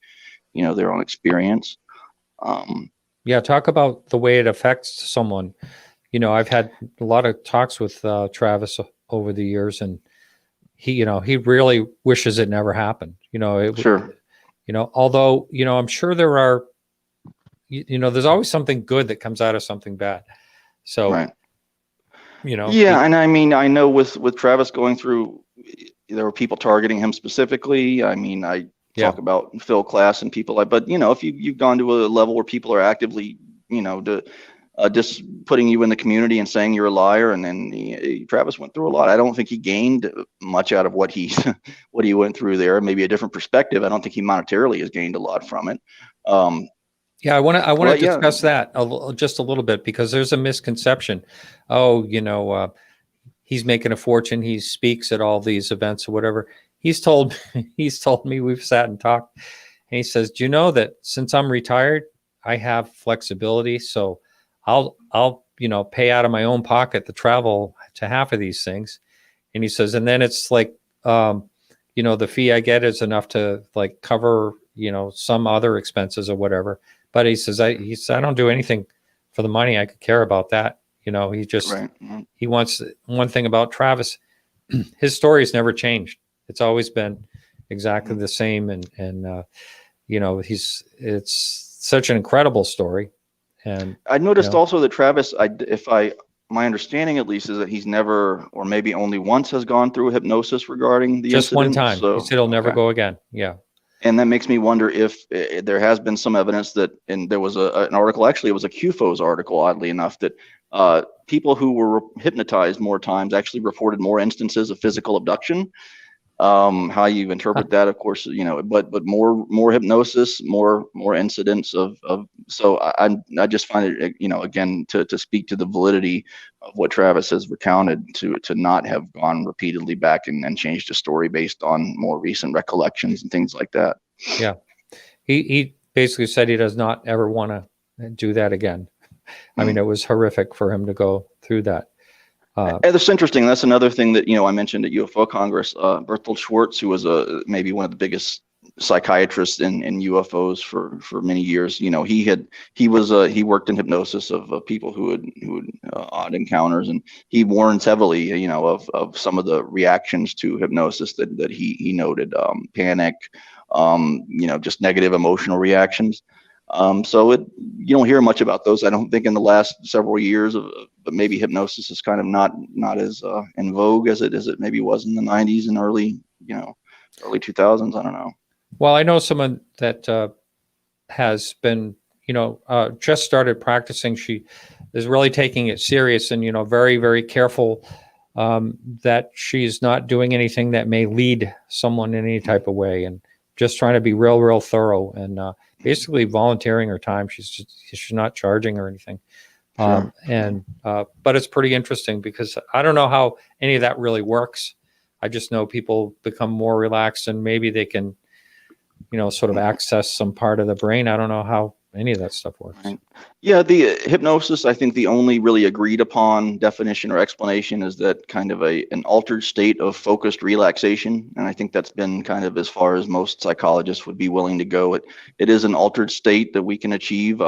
S2: their own experience.
S1: Talk about the way it affects someone. I've had a lot of talks with Travis over the years, and he really wishes it never happened.
S2: Sure.
S1: Although, I'm sure there are, there's always something good that comes out of something bad. So,
S2: Right.
S1: Yeah,
S2: and I mean, I know with Travis going through, there were people targeting him specifically. I mean, I talk about Phil Class and people like, but if you've gone to a level where people are actively, just putting you in the community and saying you're a liar, and then Travis went through a lot. I don't think he gained much out of what he what he went through there. Maybe a different perspective. I don't think he monetarily has gained a lot from it.
S1: I want to discuss that just a little bit, because there's a misconception. Oh, he's making a fortune. He speaks at all these events or whatever. He's told me, we've sat and talked, and he says, "Do you know that since I'm retired, I have flexibility? So I'll pay out of my own pocket to travel to half of these things." And he says, and then it's like, the fee I get is enough to like cover, some other expenses or whatever. But he says, I don't do anything for the money. I could care about that. He just, he wants one thing about Travis. His story has never changed. It's always been exactly the same. And it's such an incredible story. And
S2: I noticed also that Travis, my understanding at least is that he's never, or maybe only once, has gone through hypnosis regarding the
S1: just
S2: incident.
S1: one time.
S2: So,
S1: he said he'll never go again. Yeah.
S2: And that makes me wonder if there has been some evidence that, and there was an article, actually it was a QFOs article, oddly enough, that people who were hypnotized more times actually reported more instances of physical abduction. How you interpret that, of course, but more hypnosis, more incidents of. So I just find it, again, to speak to the validity of what Travis has recounted, to not have gone repeatedly back and changed the story based on more recent recollections and things like that.
S1: Yeah, he basically said he does not ever want to do that again. I mean, it was horrific for him to go through that.
S2: That's interesting. That's another thing that I mentioned at UFO Congress. Bertolt Schwartz, who was maybe one of the biggest psychiatrists in UFOs for many years. He worked in hypnosis of people who had odd encounters, and he warns heavily, of some of the reactions to hypnosis that he noted, panic, just negative emotional reactions. So you don't hear much about those, I don't think, in the last several years. But maybe hypnosis is kind of not as in vogue as it maybe was in the 90s and early 2000s. I don't know.
S1: Well, I know someone that has been, just started practicing. She is really taking it serious and, very, very careful that she's not doing anything that may lead someone in any type of way, and just trying to be real thorough, and basically volunteering her time. She's not charging or anything.
S2: Sure.
S1: But it's pretty interesting, because I don't know how any of that really works. I just know people become more relaxed, and maybe they can, sort of access some part of the brain. I don't know how any of that stuff works.
S2: Right. Yeah, the hypnosis, I think the only really agreed upon definition or explanation is that kind of an altered state of focused relaxation. And I think that's been kind of as far as most psychologists would be willing to go. It is an altered state that we can achieve.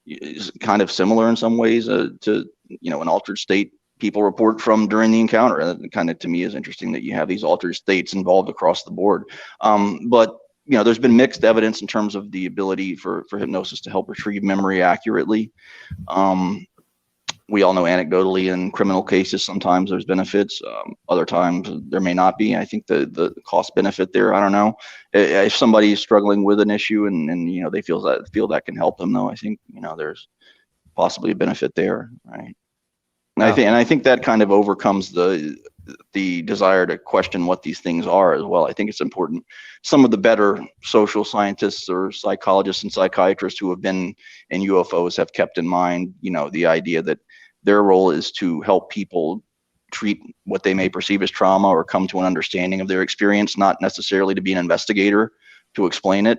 S2: Is kind of similar in some ways to an altered state people report from during the encounter. And kind of, to me, is interesting that you have these altered states involved across the board. But there's been mixed evidence in terms of the ability for hypnosis to help retrieve memory accurately. We all know anecdotally in criminal cases, sometimes there's benefits. Other times there may not be. I think the cost benefit there, I don't know. If somebody is struggling with an issue and they feel that can help them, though, I think there's possibly a benefit there, right? And I think that kind of overcomes the desire to question what these things are as well. I think it's important. Some of the better social scientists or psychologists and psychiatrists who have been in UFOs have kept in mind, the idea that their role is to help people treat what they may perceive as trauma or come to an understanding of their experience, not necessarily to be an investigator to explain it.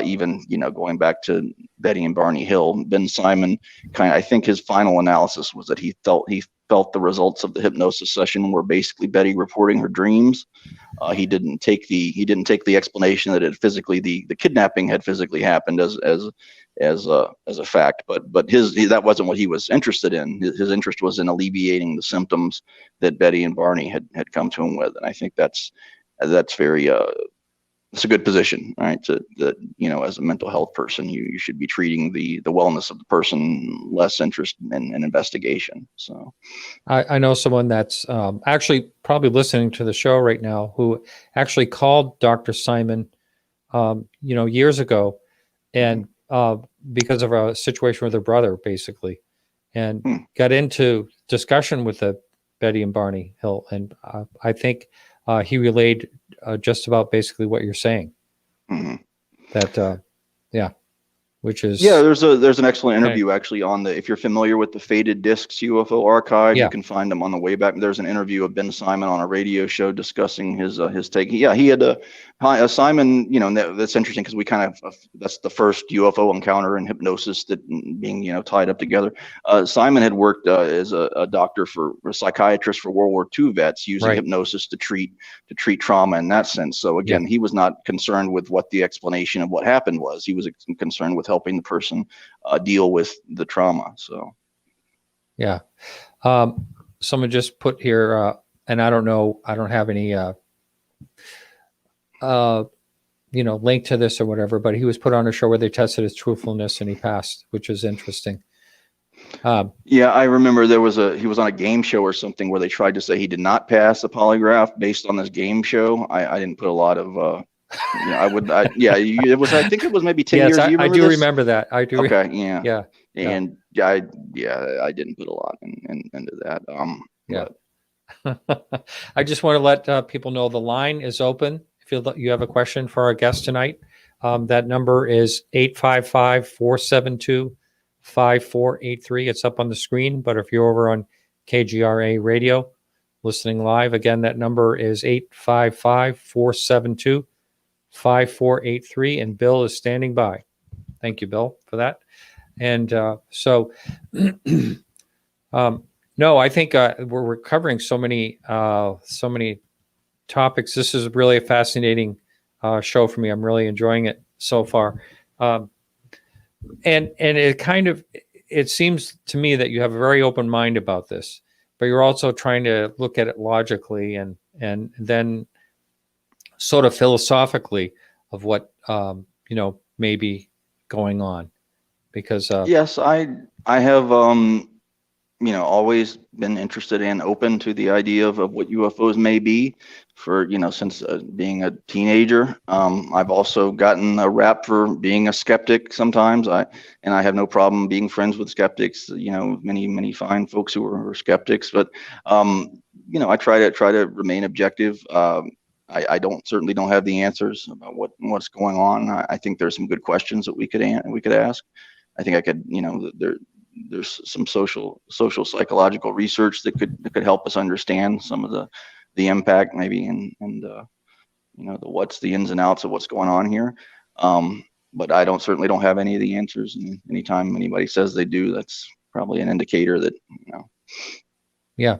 S2: Even, going back to Betty and Barney Hill, Ben Simon, I think his final analysis was that he felt the results of the hypnosis session were basically Betty reporting her dreams. He didn't take the explanation that the kidnapping had physically happened as a fact, but that wasn't what he was interested in. His interest was in alleviating the symptoms that Betty and Barney had come to him with, and I think that's very it's a good position, right? That, you know, as a mental health person, you should be treating the wellness of the person, less interest in investigation. So
S1: I know someone that's actually probably listening to the show right now who actually called Dr. Simon, years ago, and because of a situation with her brother, basically, and got into discussion with the Betty and Barney Hill, and I think he relayed just about basically what you're saying. That, which is
S2: there's an excellent interview actually on the, if you're familiar with the Faded Discs UFO archive, you can find them on the way back. There's an interview of Ben Simon on a radio show discussing his take. He had Simon, you know, that's interesting because we kind of, that's the first UFO encounter in hypnosis that being, you know, tied up together. Simon had worked as a doctor a psychiatrist for World War II vets using hypnosis to treat trauma in that sense. So again, he was not concerned with what the explanation of what happened was. He was concerned with helping the person deal with the trauma. So
S1: someone just put here, and I don't know, I don't have any link to this or whatever, but he was put on a show where they tested his truthfulness and he passed, which is interesting.
S2: I remember he was on a game show or something where they tried to say he did not pass the polygraph based on this game show. I didn't put a lot of it was, I think it was maybe 10 years.
S1: I do remember that. I do.
S2: Okay. And I didn't put a lot into that.
S1: I just want to let people know the line is open. If you have a question for our guest tonight, that number is 855-472-5483. It's up on the screen, but if you're over on KGRA radio listening live, again, that number is 855-472-5483, and Bill is standing by. Thank you, Bill, for that. And no, I think we're covering so many topics. This is really a fascinating show for me. I'm really enjoying it so far. And it seems to me that you have a very open mind about this, but you're also trying to look at it logically and then sort of philosophically of what may be going on. Because
S2: yes, I have always been interested and open to the idea of what UFOs may be for, since being a teenager. I've also gotten a rap for being a skeptic sometimes. I have no problem being friends with skeptics, many fine folks who are skeptics, but I try to remain objective. I certainly don't have the answers about what's going on. I think there's some good questions that we could ask. I think I could, there's some social psychological research that could help us understand some of the impact maybe and the what's the ins and outs of what's going on here. But I certainly don't have any of the answers. And anytime anybody says they do, that's probably an indicator that,
S1: Yeah.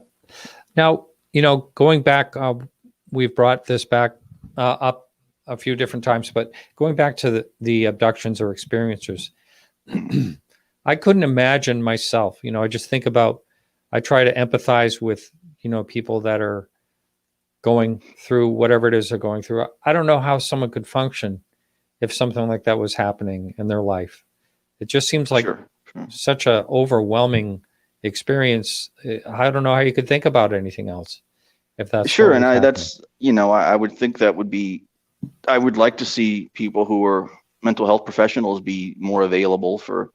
S1: Now, going back, we've brought this back up a few different times, but going back to the abductions or experiencers, I couldn't imagine myself, I just think about, I try to empathize with, people that are going through whatever it is they're going through. I don't know how someone could function if something like that was happening in their life. It just seems like such a overwhelming experience. I don't know how you could think about anything else if that's
S2: sure. And I would think that would be, I would like to see people who are mental health professionals be more available for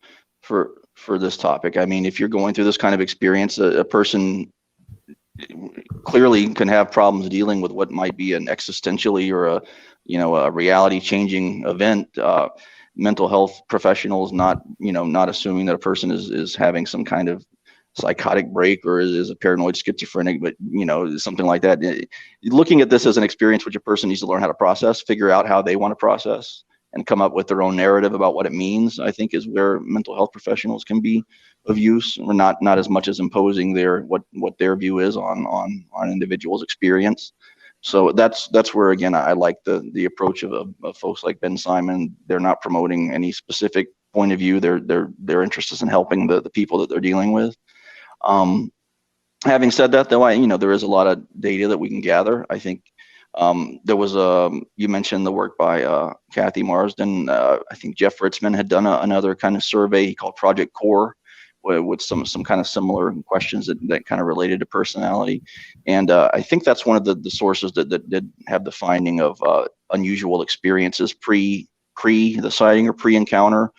S2: this topic. I mean, if you're going through this kind of experience, a person clearly can have problems dealing with what might be an existentially or a reality changing event. Mental health professionals not assuming that a person is having some kind of psychotic break or is a paranoid schizophrenic, but something like that. Looking at this as an experience which a person needs to learn how to process, figure out how they want to process, and come up with their own narrative about what it means, I think is where mental health professionals can be of use, or not as much as imposing what their view is on individual's experience. So that's where, again, I like the approach of folks like Ben Simon. They're not promoting any specific point of view. They're interested in helping the people that they're dealing with. Having said that, though, there is a lot of data that we can gather. I think There was you mentioned the work by Kathy Marsden. I think Jeff Ritzman had done another kind of survey called Project Core, with some kind of similar questions that kind of related to personality. And I think that's one of the sources that did have the finding of unusual experiences pre the sighting or pre-encounter.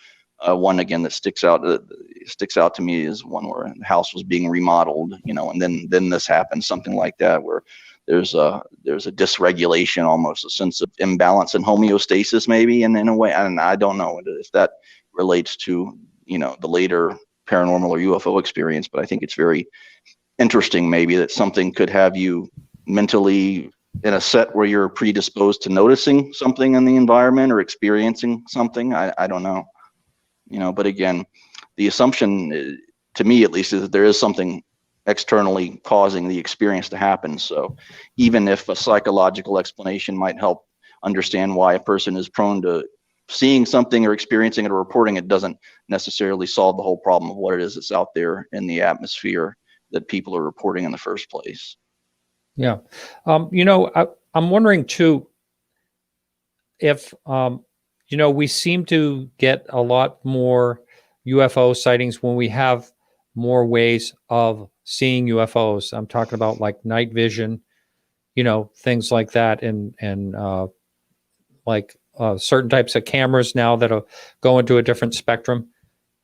S2: One again that sticks out to me is one where the house was being remodeled, and then this happened, something like that, where there's a dysregulation, almost a sense of imbalance and homeostasis, maybe, and in a way, and I don't know if that relates to the later paranormal or UFO experience, but I think it's very interesting, maybe, that something could have you mentally in a set where you're predisposed to noticing something in the environment or experiencing something. I don't know, but again, the assumption, to me at least, is that there is something externally causing the experience to happen. So even if a psychological explanation might help understand why a person is prone to seeing something or experiencing it or reporting it, doesn't necessarily solve the whole problem of what it is that's out there in the atmosphere that people are reporting in the first place.
S1: Yeah. I'm wondering too, if, we seem to get a lot more UFO sightings when we have more ways of seeing UFOs. I'm talking about like night vision, things like that. And certain types of cameras now that'll go into a different spectrum,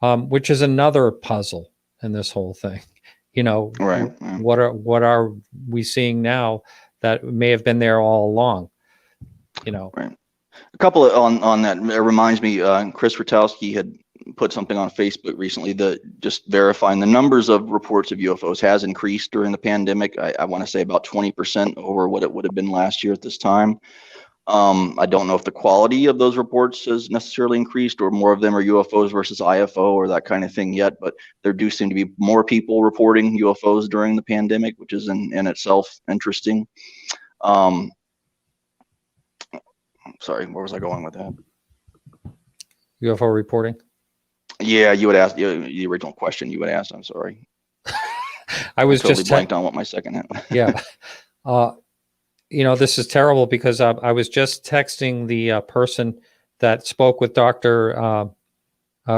S1: which is another puzzle in this whole thing.
S2: Right.
S1: What are we seeing now that may have been there all along?
S2: Right. A couple of, on that, it reminds me, Chris Rutowski had put something on Facebook recently that just verifying the numbers of reports of UFOs has increased during the pandemic. I want to say about 20% over what it would have been last year at this time. I don't know if the quality of those reports has necessarily increased, or more of them are UFOs versus IFO or that kind of thing yet, but there do seem to be more people reporting UFOs during the pandemic, which is in itself interesting. Sorry, where was I going with that?
S1: UFO reporting?
S2: Yeah, you would ask the original question you would ask. I'm sorry.
S1: I was
S2: totally
S1: just
S2: blanked on what my second hit was.
S1: Yeah. This is terrible because I was just texting the person that spoke with Dr.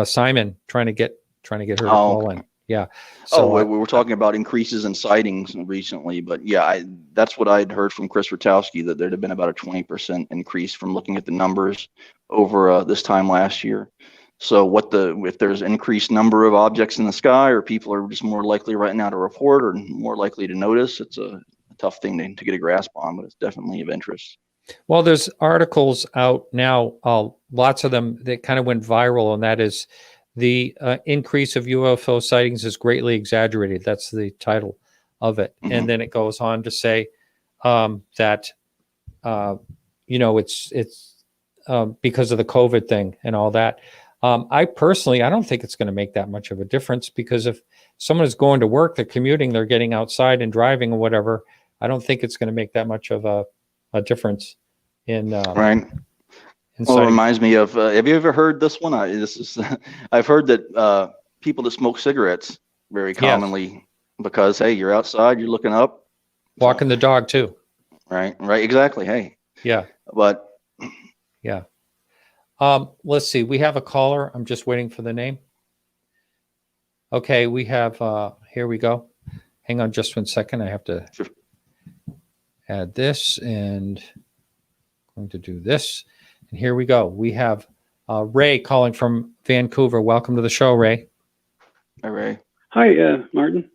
S1: Simon, trying to get her to call in. Yeah.
S2: So we were talking about increases in sightings recently, but yeah, that's what I'd heard from Chris Rutowski, that there'd have been about a 20% increase from looking at the numbers over this time last year. So if there's increased number of objects in the sky, or people are just more likely right now to report or more likely to notice, it's a tough thing to get a grasp on, but it's definitely of interest.
S1: Well, there's articles out now, lots of them that kind of went viral, and that is the increase of UFO sightings is greatly exaggerated. That's the title of it. Mm-hmm. And then it goes on to say that, it's because of the COVID thing and all that. I don't think it's going to make that much of a difference, because if someone is going to work, they're commuting, they're getting outside and driving or whatever, I don't think it's going to make that much of a difference in
S2: right. Well, it reminds me of, have you ever heard this one? I've heard that people that smoke cigarettes very commonly, yes, because, hey, you're outside, you're looking up.
S1: Walking the dog too.
S2: Right, exactly. Hey.
S1: Yeah.
S2: But.
S1: Yeah. Let's see. We have a caller. I'm just waiting for the name. Okay, we have, here we go. Hang on just 1 second. I have to add this, and I'm going to do this. And here we go. We have Ray calling from Vancouver. Welcome to the show, Ray.
S2: Hi, Ray.
S4: Hi, Martin.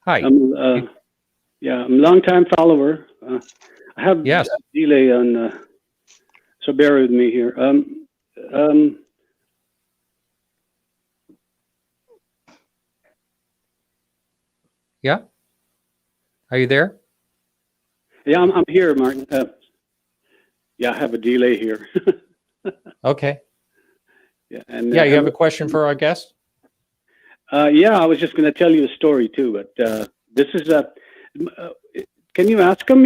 S1: Hi.
S4: I'm a long-time follower. I have a delay on, so bear with me here.
S1: Yeah. Are you there?
S4: Yeah, I'm here, Martin. I have a delay here.
S1: Okay.
S4: Yeah, and
S1: you have a question for our guest?
S4: I was just going to tell you a story too, but this is can you ask him,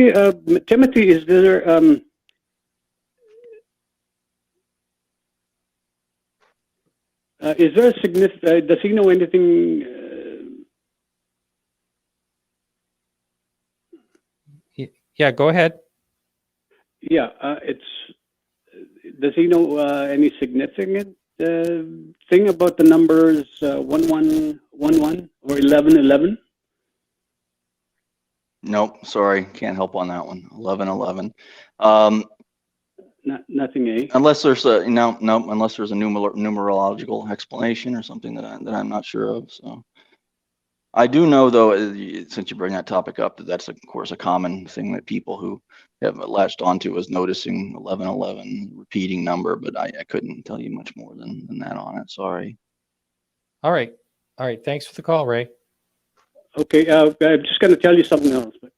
S4: Timothy? Is there a significant? Does he know anything?
S1: Yeah, go ahead.
S4: Yeah, does he know any significant thing about the numbers 1111 or 1111?
S2: Nope, sorry, can't help on that one. 1111.
S4: Nothing, eh?
S2: Unless there's a unless there's a numerological explanation or something that I'm not sure of. So I do know, though, since you bring that topic up, that's of course a common thing that people who have latched onto is noticing 1111 repeating number, but I couldn't tell you much more than that on it. Sorry.
S1: All right. Thanks for the call, Ray.
S4: Okay, I'm just going to tell you something else, but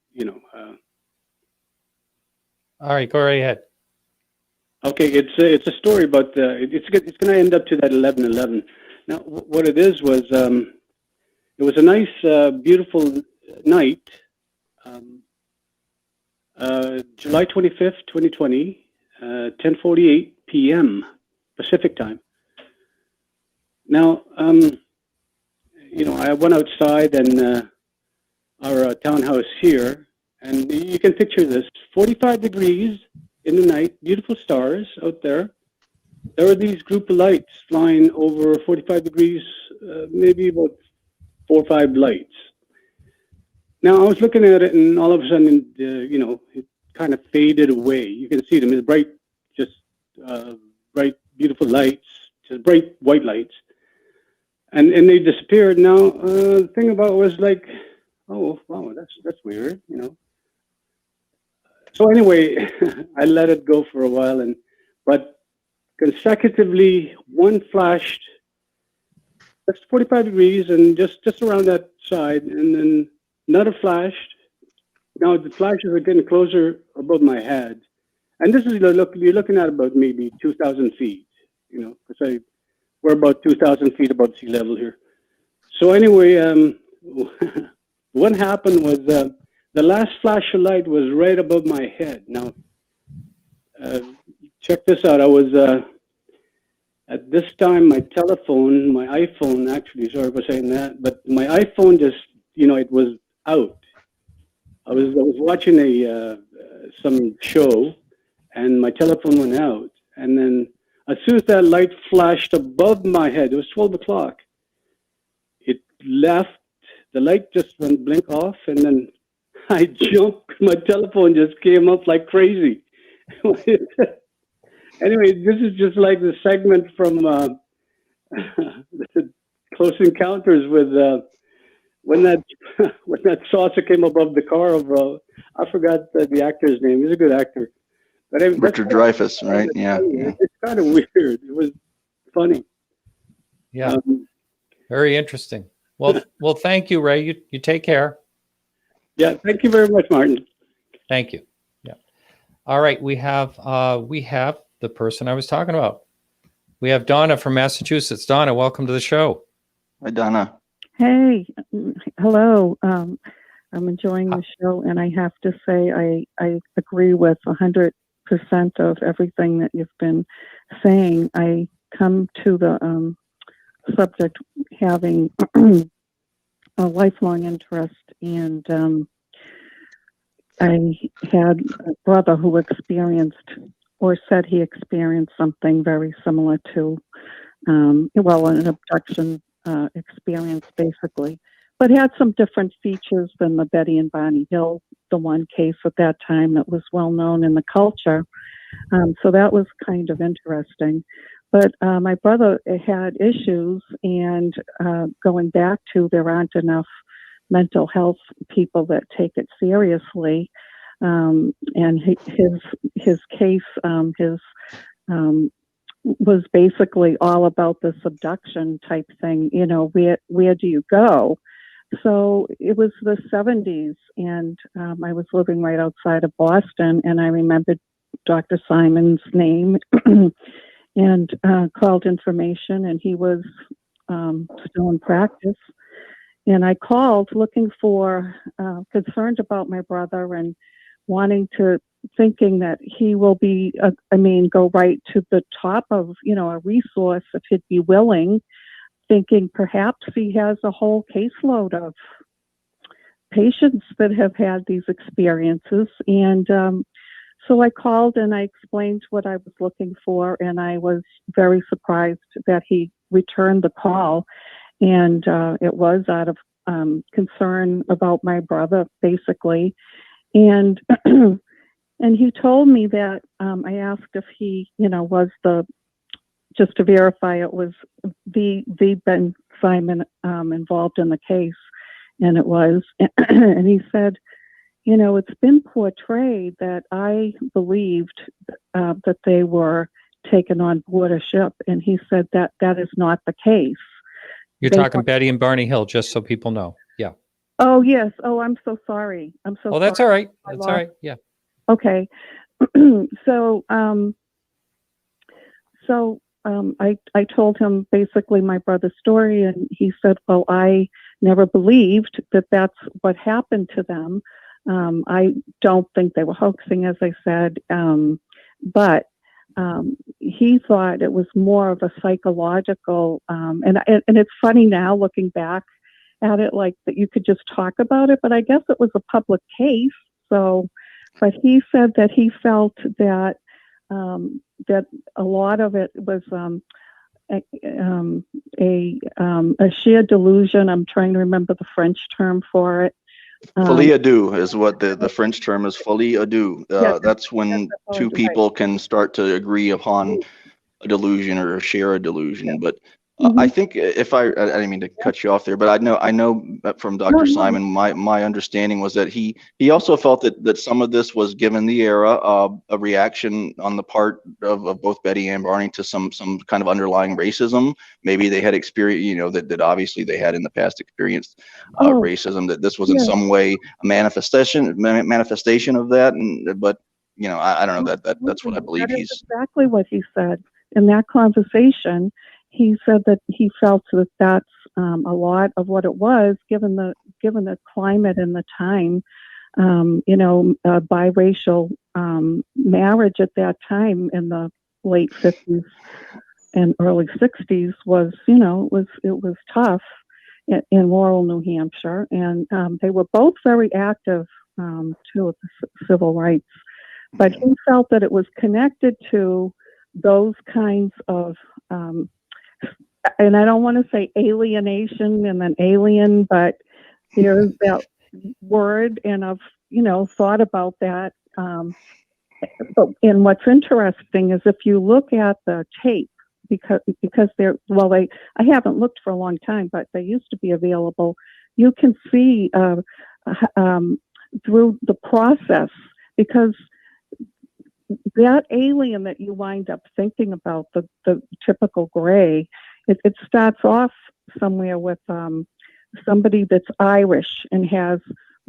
S1: All right, go right ahead.
S4: Okay, it's a story about it's going to end up to that 1111. Now, what it is was it was a nice, beautiful night, July 25th, 2020, 10:48 p.m. Pacific time. Now, I went outside and our townhouse here, and you can picture this: 45 degrees in the night, beautiful stars out there. There were these group of lights flying over 45 degrees, maybe about 4 or 5 lights. Now, I was looking at it, and all of a sudden, it kind of faded away. You can see them. It's bright, just bright, beautiful lights, just bright white lights. And they disappeared. Now, the thing about it was like, oh, wow, that's weird, So anyway, I let it go for a while, but consecutively, one flashed. That's 45 degrees, and just around that side, and then another flashed. Now the flashes are getting closer above my head, and this is you're looking at about maybe 2,000 feet, because we're about 2,000 feet above sea level here. So anyway, what happened was the last flash of light was right above my head. Now, check this out. I was at this time, my iPhone, actually, sorry for saying that, but my iPhone just, it was out. I was watching some show, and my telephone went out. And then as soon as that light flashed above my head, it was 12 o'clock, it left, the light just went blink off, and then I jumped, my telephone just came up like crazy. Anyway, this is just like the segment from Close Encounters with when that saucer came above the car of I forgot the actor's name. He's a good actor. But anyway,
S2: Richard Dreyfuss, right? Yeah.
S4: It's kind of weird. It was funny.
S1: Yeah. Very interesting. Well, thank you, Ray. You take care.
S4: Yeah, thank you very much, Martin.
S1: Thank you. Yeah. All right, we have the person I was talking about. We have Donna from Massachusetts. Donna, welcome to the show.
S2: Hi, Donna.
S5: Hey, hello. I'm enjoying the show, and I have to say I agree with 100% of everything that you've been saying. I come to the subject having a lifelong interest, and I had a brother who experienced or said he experienced something very similar to, an abduction experience, basically, but had some different features than the Betty and Barney Hill, the one case at that time that was well known in the culture. So that was kind of interesting. But my brother had issues, and going back to there aren't enough mental health people that take it seriously. And his case, was basically all about this abduction type thing. Where do you go? So it was the 70s, and I was living right outside of Boston, and I remembered Dr. Simon's name and called information, and he was still in practice. And I called looking for, concerned about my brother and thinking that he will be, go right to the top of, a resource if he'd be willing, thinking perhaps he has a whole caseload of patients that have had these experiences. And So I called and I explained what I was looking for, and I was very surprised that he returned the call. And it was out of concern about my brother, basically. And and he told me that I asked if he, was just to verify it was the Ben Simon involved in the case, and it was. And he said, it's been portrayed that I believed that they were taken on board a ship, and he said that that is not the case.
S1: You're talking Betty and Barney Hill, just so people know. Yeah.
S5: Oh, yes. Oh, I'm so sorry.
S1: Oh, that's all right. That's all right. Yeah.
S5: Okay. So I told him basically my brother's story, and he said, well, I never believed that that's what happened to them. I don't think they were hoaxing, as I said, but he thought it was more of a psychological, and it's funny now looking back at it, like that you could just talk about it, but I guess it was a public case. So, but he said that he felt that that a lot of it was a sheer delusion. I'm trying to remember the French term for it.
S2: Folie à deux is what the French term is. Folie à deux. That's when two people can start to agree upon a delusion or share a delusion. But I think if I didn't mean to cut you off there, but I know that from Dr. Simon, my understanding was that he also felt that some of this was, given the era, a reaction on the part of both Betty and Barney to some kind of underlying racism. Maybe they had experienced, that obviously they had in the past experienced racism, that this was in some way a manifestation of that. But I don't know, that's what I believe.
S5: That is exactly what he said in that conversation. He said that he felt that that's a lot of what it was, given the climate and the time. Biracial marriage at that time in the late 50s and early 60s was, it was tough in Laurel, New Hampshire, and they were both very active too with the civil rights. But he felt that it was connected to those kinds of and I don't want to say alienation and then alien, but there's that word, and I've, thought about that. And what's interesting is if you look at the tape, because I haven't looked for a long time, but they used to be available. You can see through the process, because that alien that you wind up thinking about, the typical gray, it starts off somewhere with somebody that's Irish and has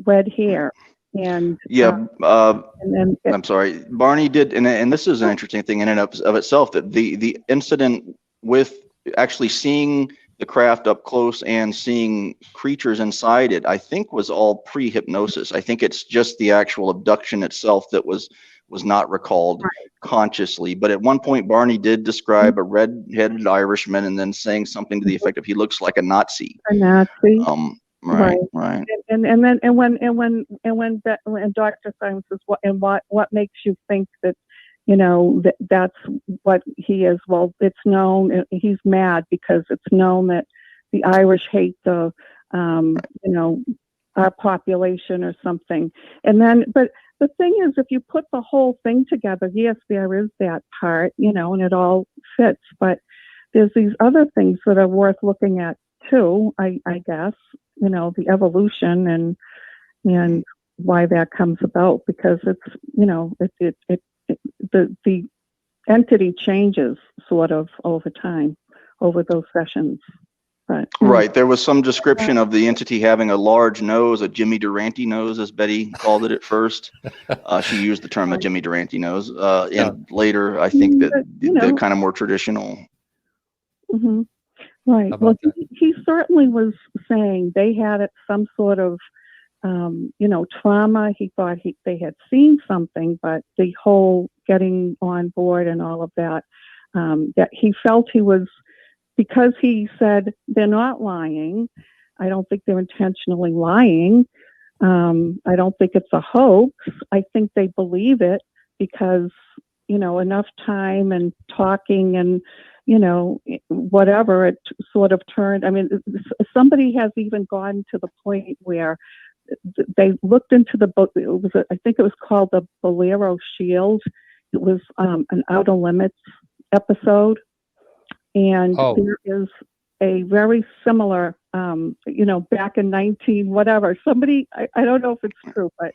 S5: red hair. And I'm
S2: sorry, Barney did, and this is an interesting thing in and of itself, that the incident with actually seeing the craft up close and seeing creatures inside it, I think was all pre-hypnosis. I think it's just the actual abduction itself that was not recalled consciously. But at one point, Barney did describe a red-headed Irishman, and then saying something to the effect of, he looks like a Nazi.
S5: A Nazi.
S2: Right.
S5: And when Dr. Simon says, what makes you think that, that's what he is? Well, it's known, he's mad because it's known that the Irish hate the, our population or something. And then, but the thing is, if you put the whole thing together, yes, there is that part, and it all fits, but there's these other things that are worth looking at too, I guess, the evolution and why that comes about, because it's, the entity changes sort of over time, over those sessions. But,
S2: right. There was some description of the entity having a large nose, a Jimmy Durante nose, as Betty called it at first. She used the term a Jimmy Durante nose. And later, I think that they're kind of more traditional.
S5: Mm-hmm. Right. Well, he certainly was saying they had some sort of, trauma. He thought they had seen something, but the whole getting on board and all of that, that he felt he was, because he said they're not lying. I don't think they're intentionally lying. I don't think it's a hoax. I think they believe it because, enough time and talking and, whatever, it sort of turned. I mean, somebody has even gone to the point where they looked into the book. I think it was called the Bolero Shield. It was an Outer Limits episode. And there is a very similar, back in 19 whatever, somebody, I don't know if it's true, but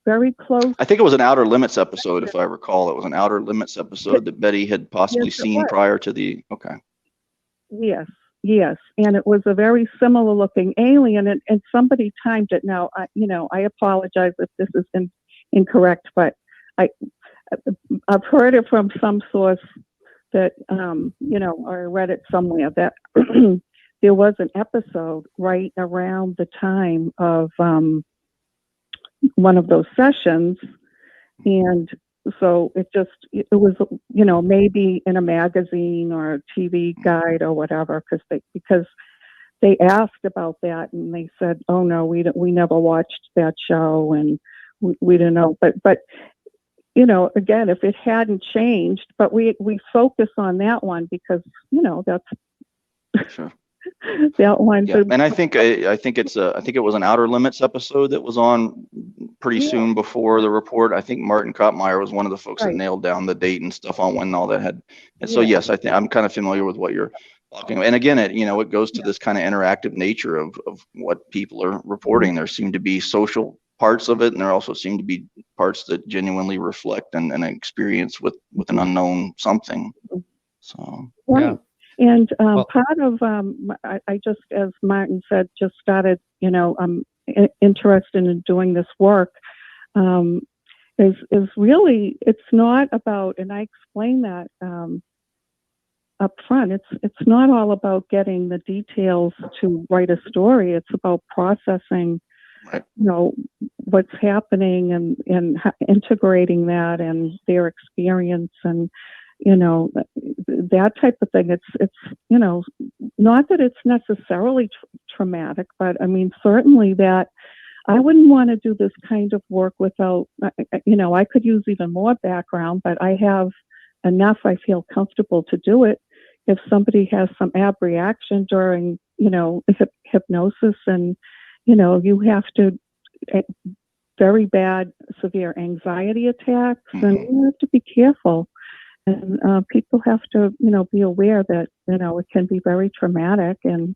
S5: very close.
S2: I think it was an Outer Limits episode, if I recall. It was an Outer Limits episode that Betty had possibly seen prior to the, okay.
S5: Yes. And it was a very similar looking alien, and somebody timed it. Now, I apologize if this is incorrect, but I've heard it from some source that, or I read it somewhere that there was an episode right around the time of one of those sessions. And so it was, maybe in a magazine or a TV guide or whatever, because they asked about that and they said, oh no, we never watched that show and we didn't know. But again, if it hadn't changed, but we focus on that one because, that's
S2: sure.
S5: that one.
S2: Yeah. And I think it was an Outer Limits episode that was on pretty soon before the report. I think Martin Kottmeyer was one of the folks that nailed down the date and stuff on when all that had. And so, yes, I think I'm kind of familiar with what you're talking about. And again, it goes to this kind of interactive nature of what people are reporting. There seem to be social parts of it, and there also seem to be parts that genuinely reflect an experience with an unknown something. So
S5: right. And part of I just, as Martin said, just started, I'm interested in doing this work. Is really, it's not about, and I explain that up front. It's not all about getting the details to write a story. It's about processing, what's happening and integrating that and their experience and, that type of thing. It's not that it's necessarily traumatic, but I mean, certainly that I wouldn't want to do this kind of work without, I could use even more background, but I have enough, I feel comfortable to do it. If somebody has some abreaction during, hypnosis and, you have to, very bad, severe anxiety attacks, and you have to be careful. And people have to, be aware that, it can be very traumatic. And,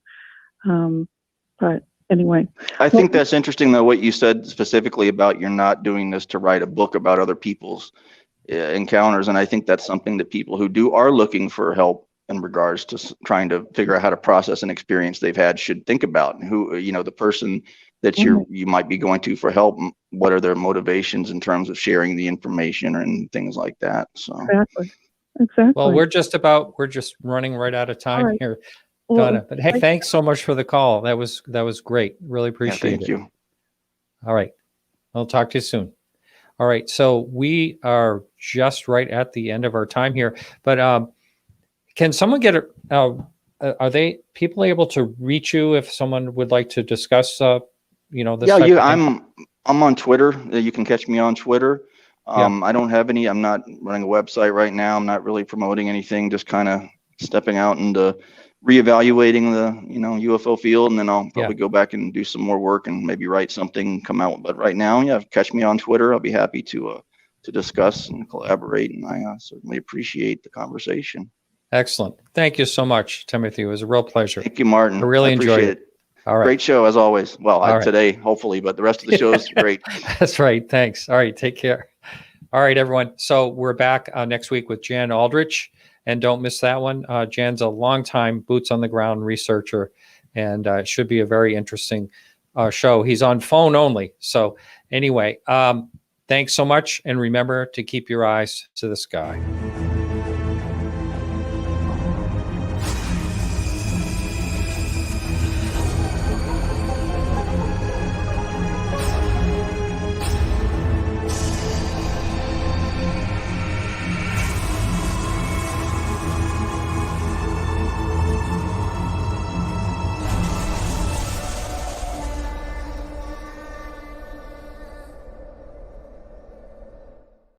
S5: but anyway.
S2: I think that's interesting, though, what you said specifically about you're not doing this to write a book about other people's encounters. And I think that's something that people who are looking for help in regards to trying to figure out how to process an experience they've had should think about. Who, the person that you might be going to for help, what are their motivations in terms of sharing the information and things like that. So
S5: exactly.
S1: Well, we're just running right out of time here, Donna. But hey, thanks so much for the call. That was great. Really appreciate it.
S2: Thank you.
S1: All right. I'll talk to you soon. All right. So we are just right at the end of our time here, but can someone get it? Are people able to reach you if someone would like to discuss, this?
S2: Yeah, I'm on Twitter. You can catch me on Twitter. I don't have any. I'm not running a website right now. I'm not really promoting anything. Just kind of stepping out into reevaluating the UFO field, and then I'll probably go back and do some more work and maybe write something, come out. But right now, catch me on Twitter. I'll be happy to discuss and collaborate, and I certainly appreciate the conversation.
S1: Excellent. Thank you so much, Timothy. It was a real pleasure.
S2: Thank you, Martin.
S1: I really enjoyed it. All right.
S2: Great show as always. Well, today, hopefully, but the rest of the show is great.
S1: That's right. Thanks. All right. Take care. All right, everyone. So we're back next week with Jan Aldrich, and don't miss that one. Jan's a longtime boots on the ground researcher, and it should be a very interesting show. He's on phone only. So anyway, thanks so much. And remember to keep your eyes to the sky.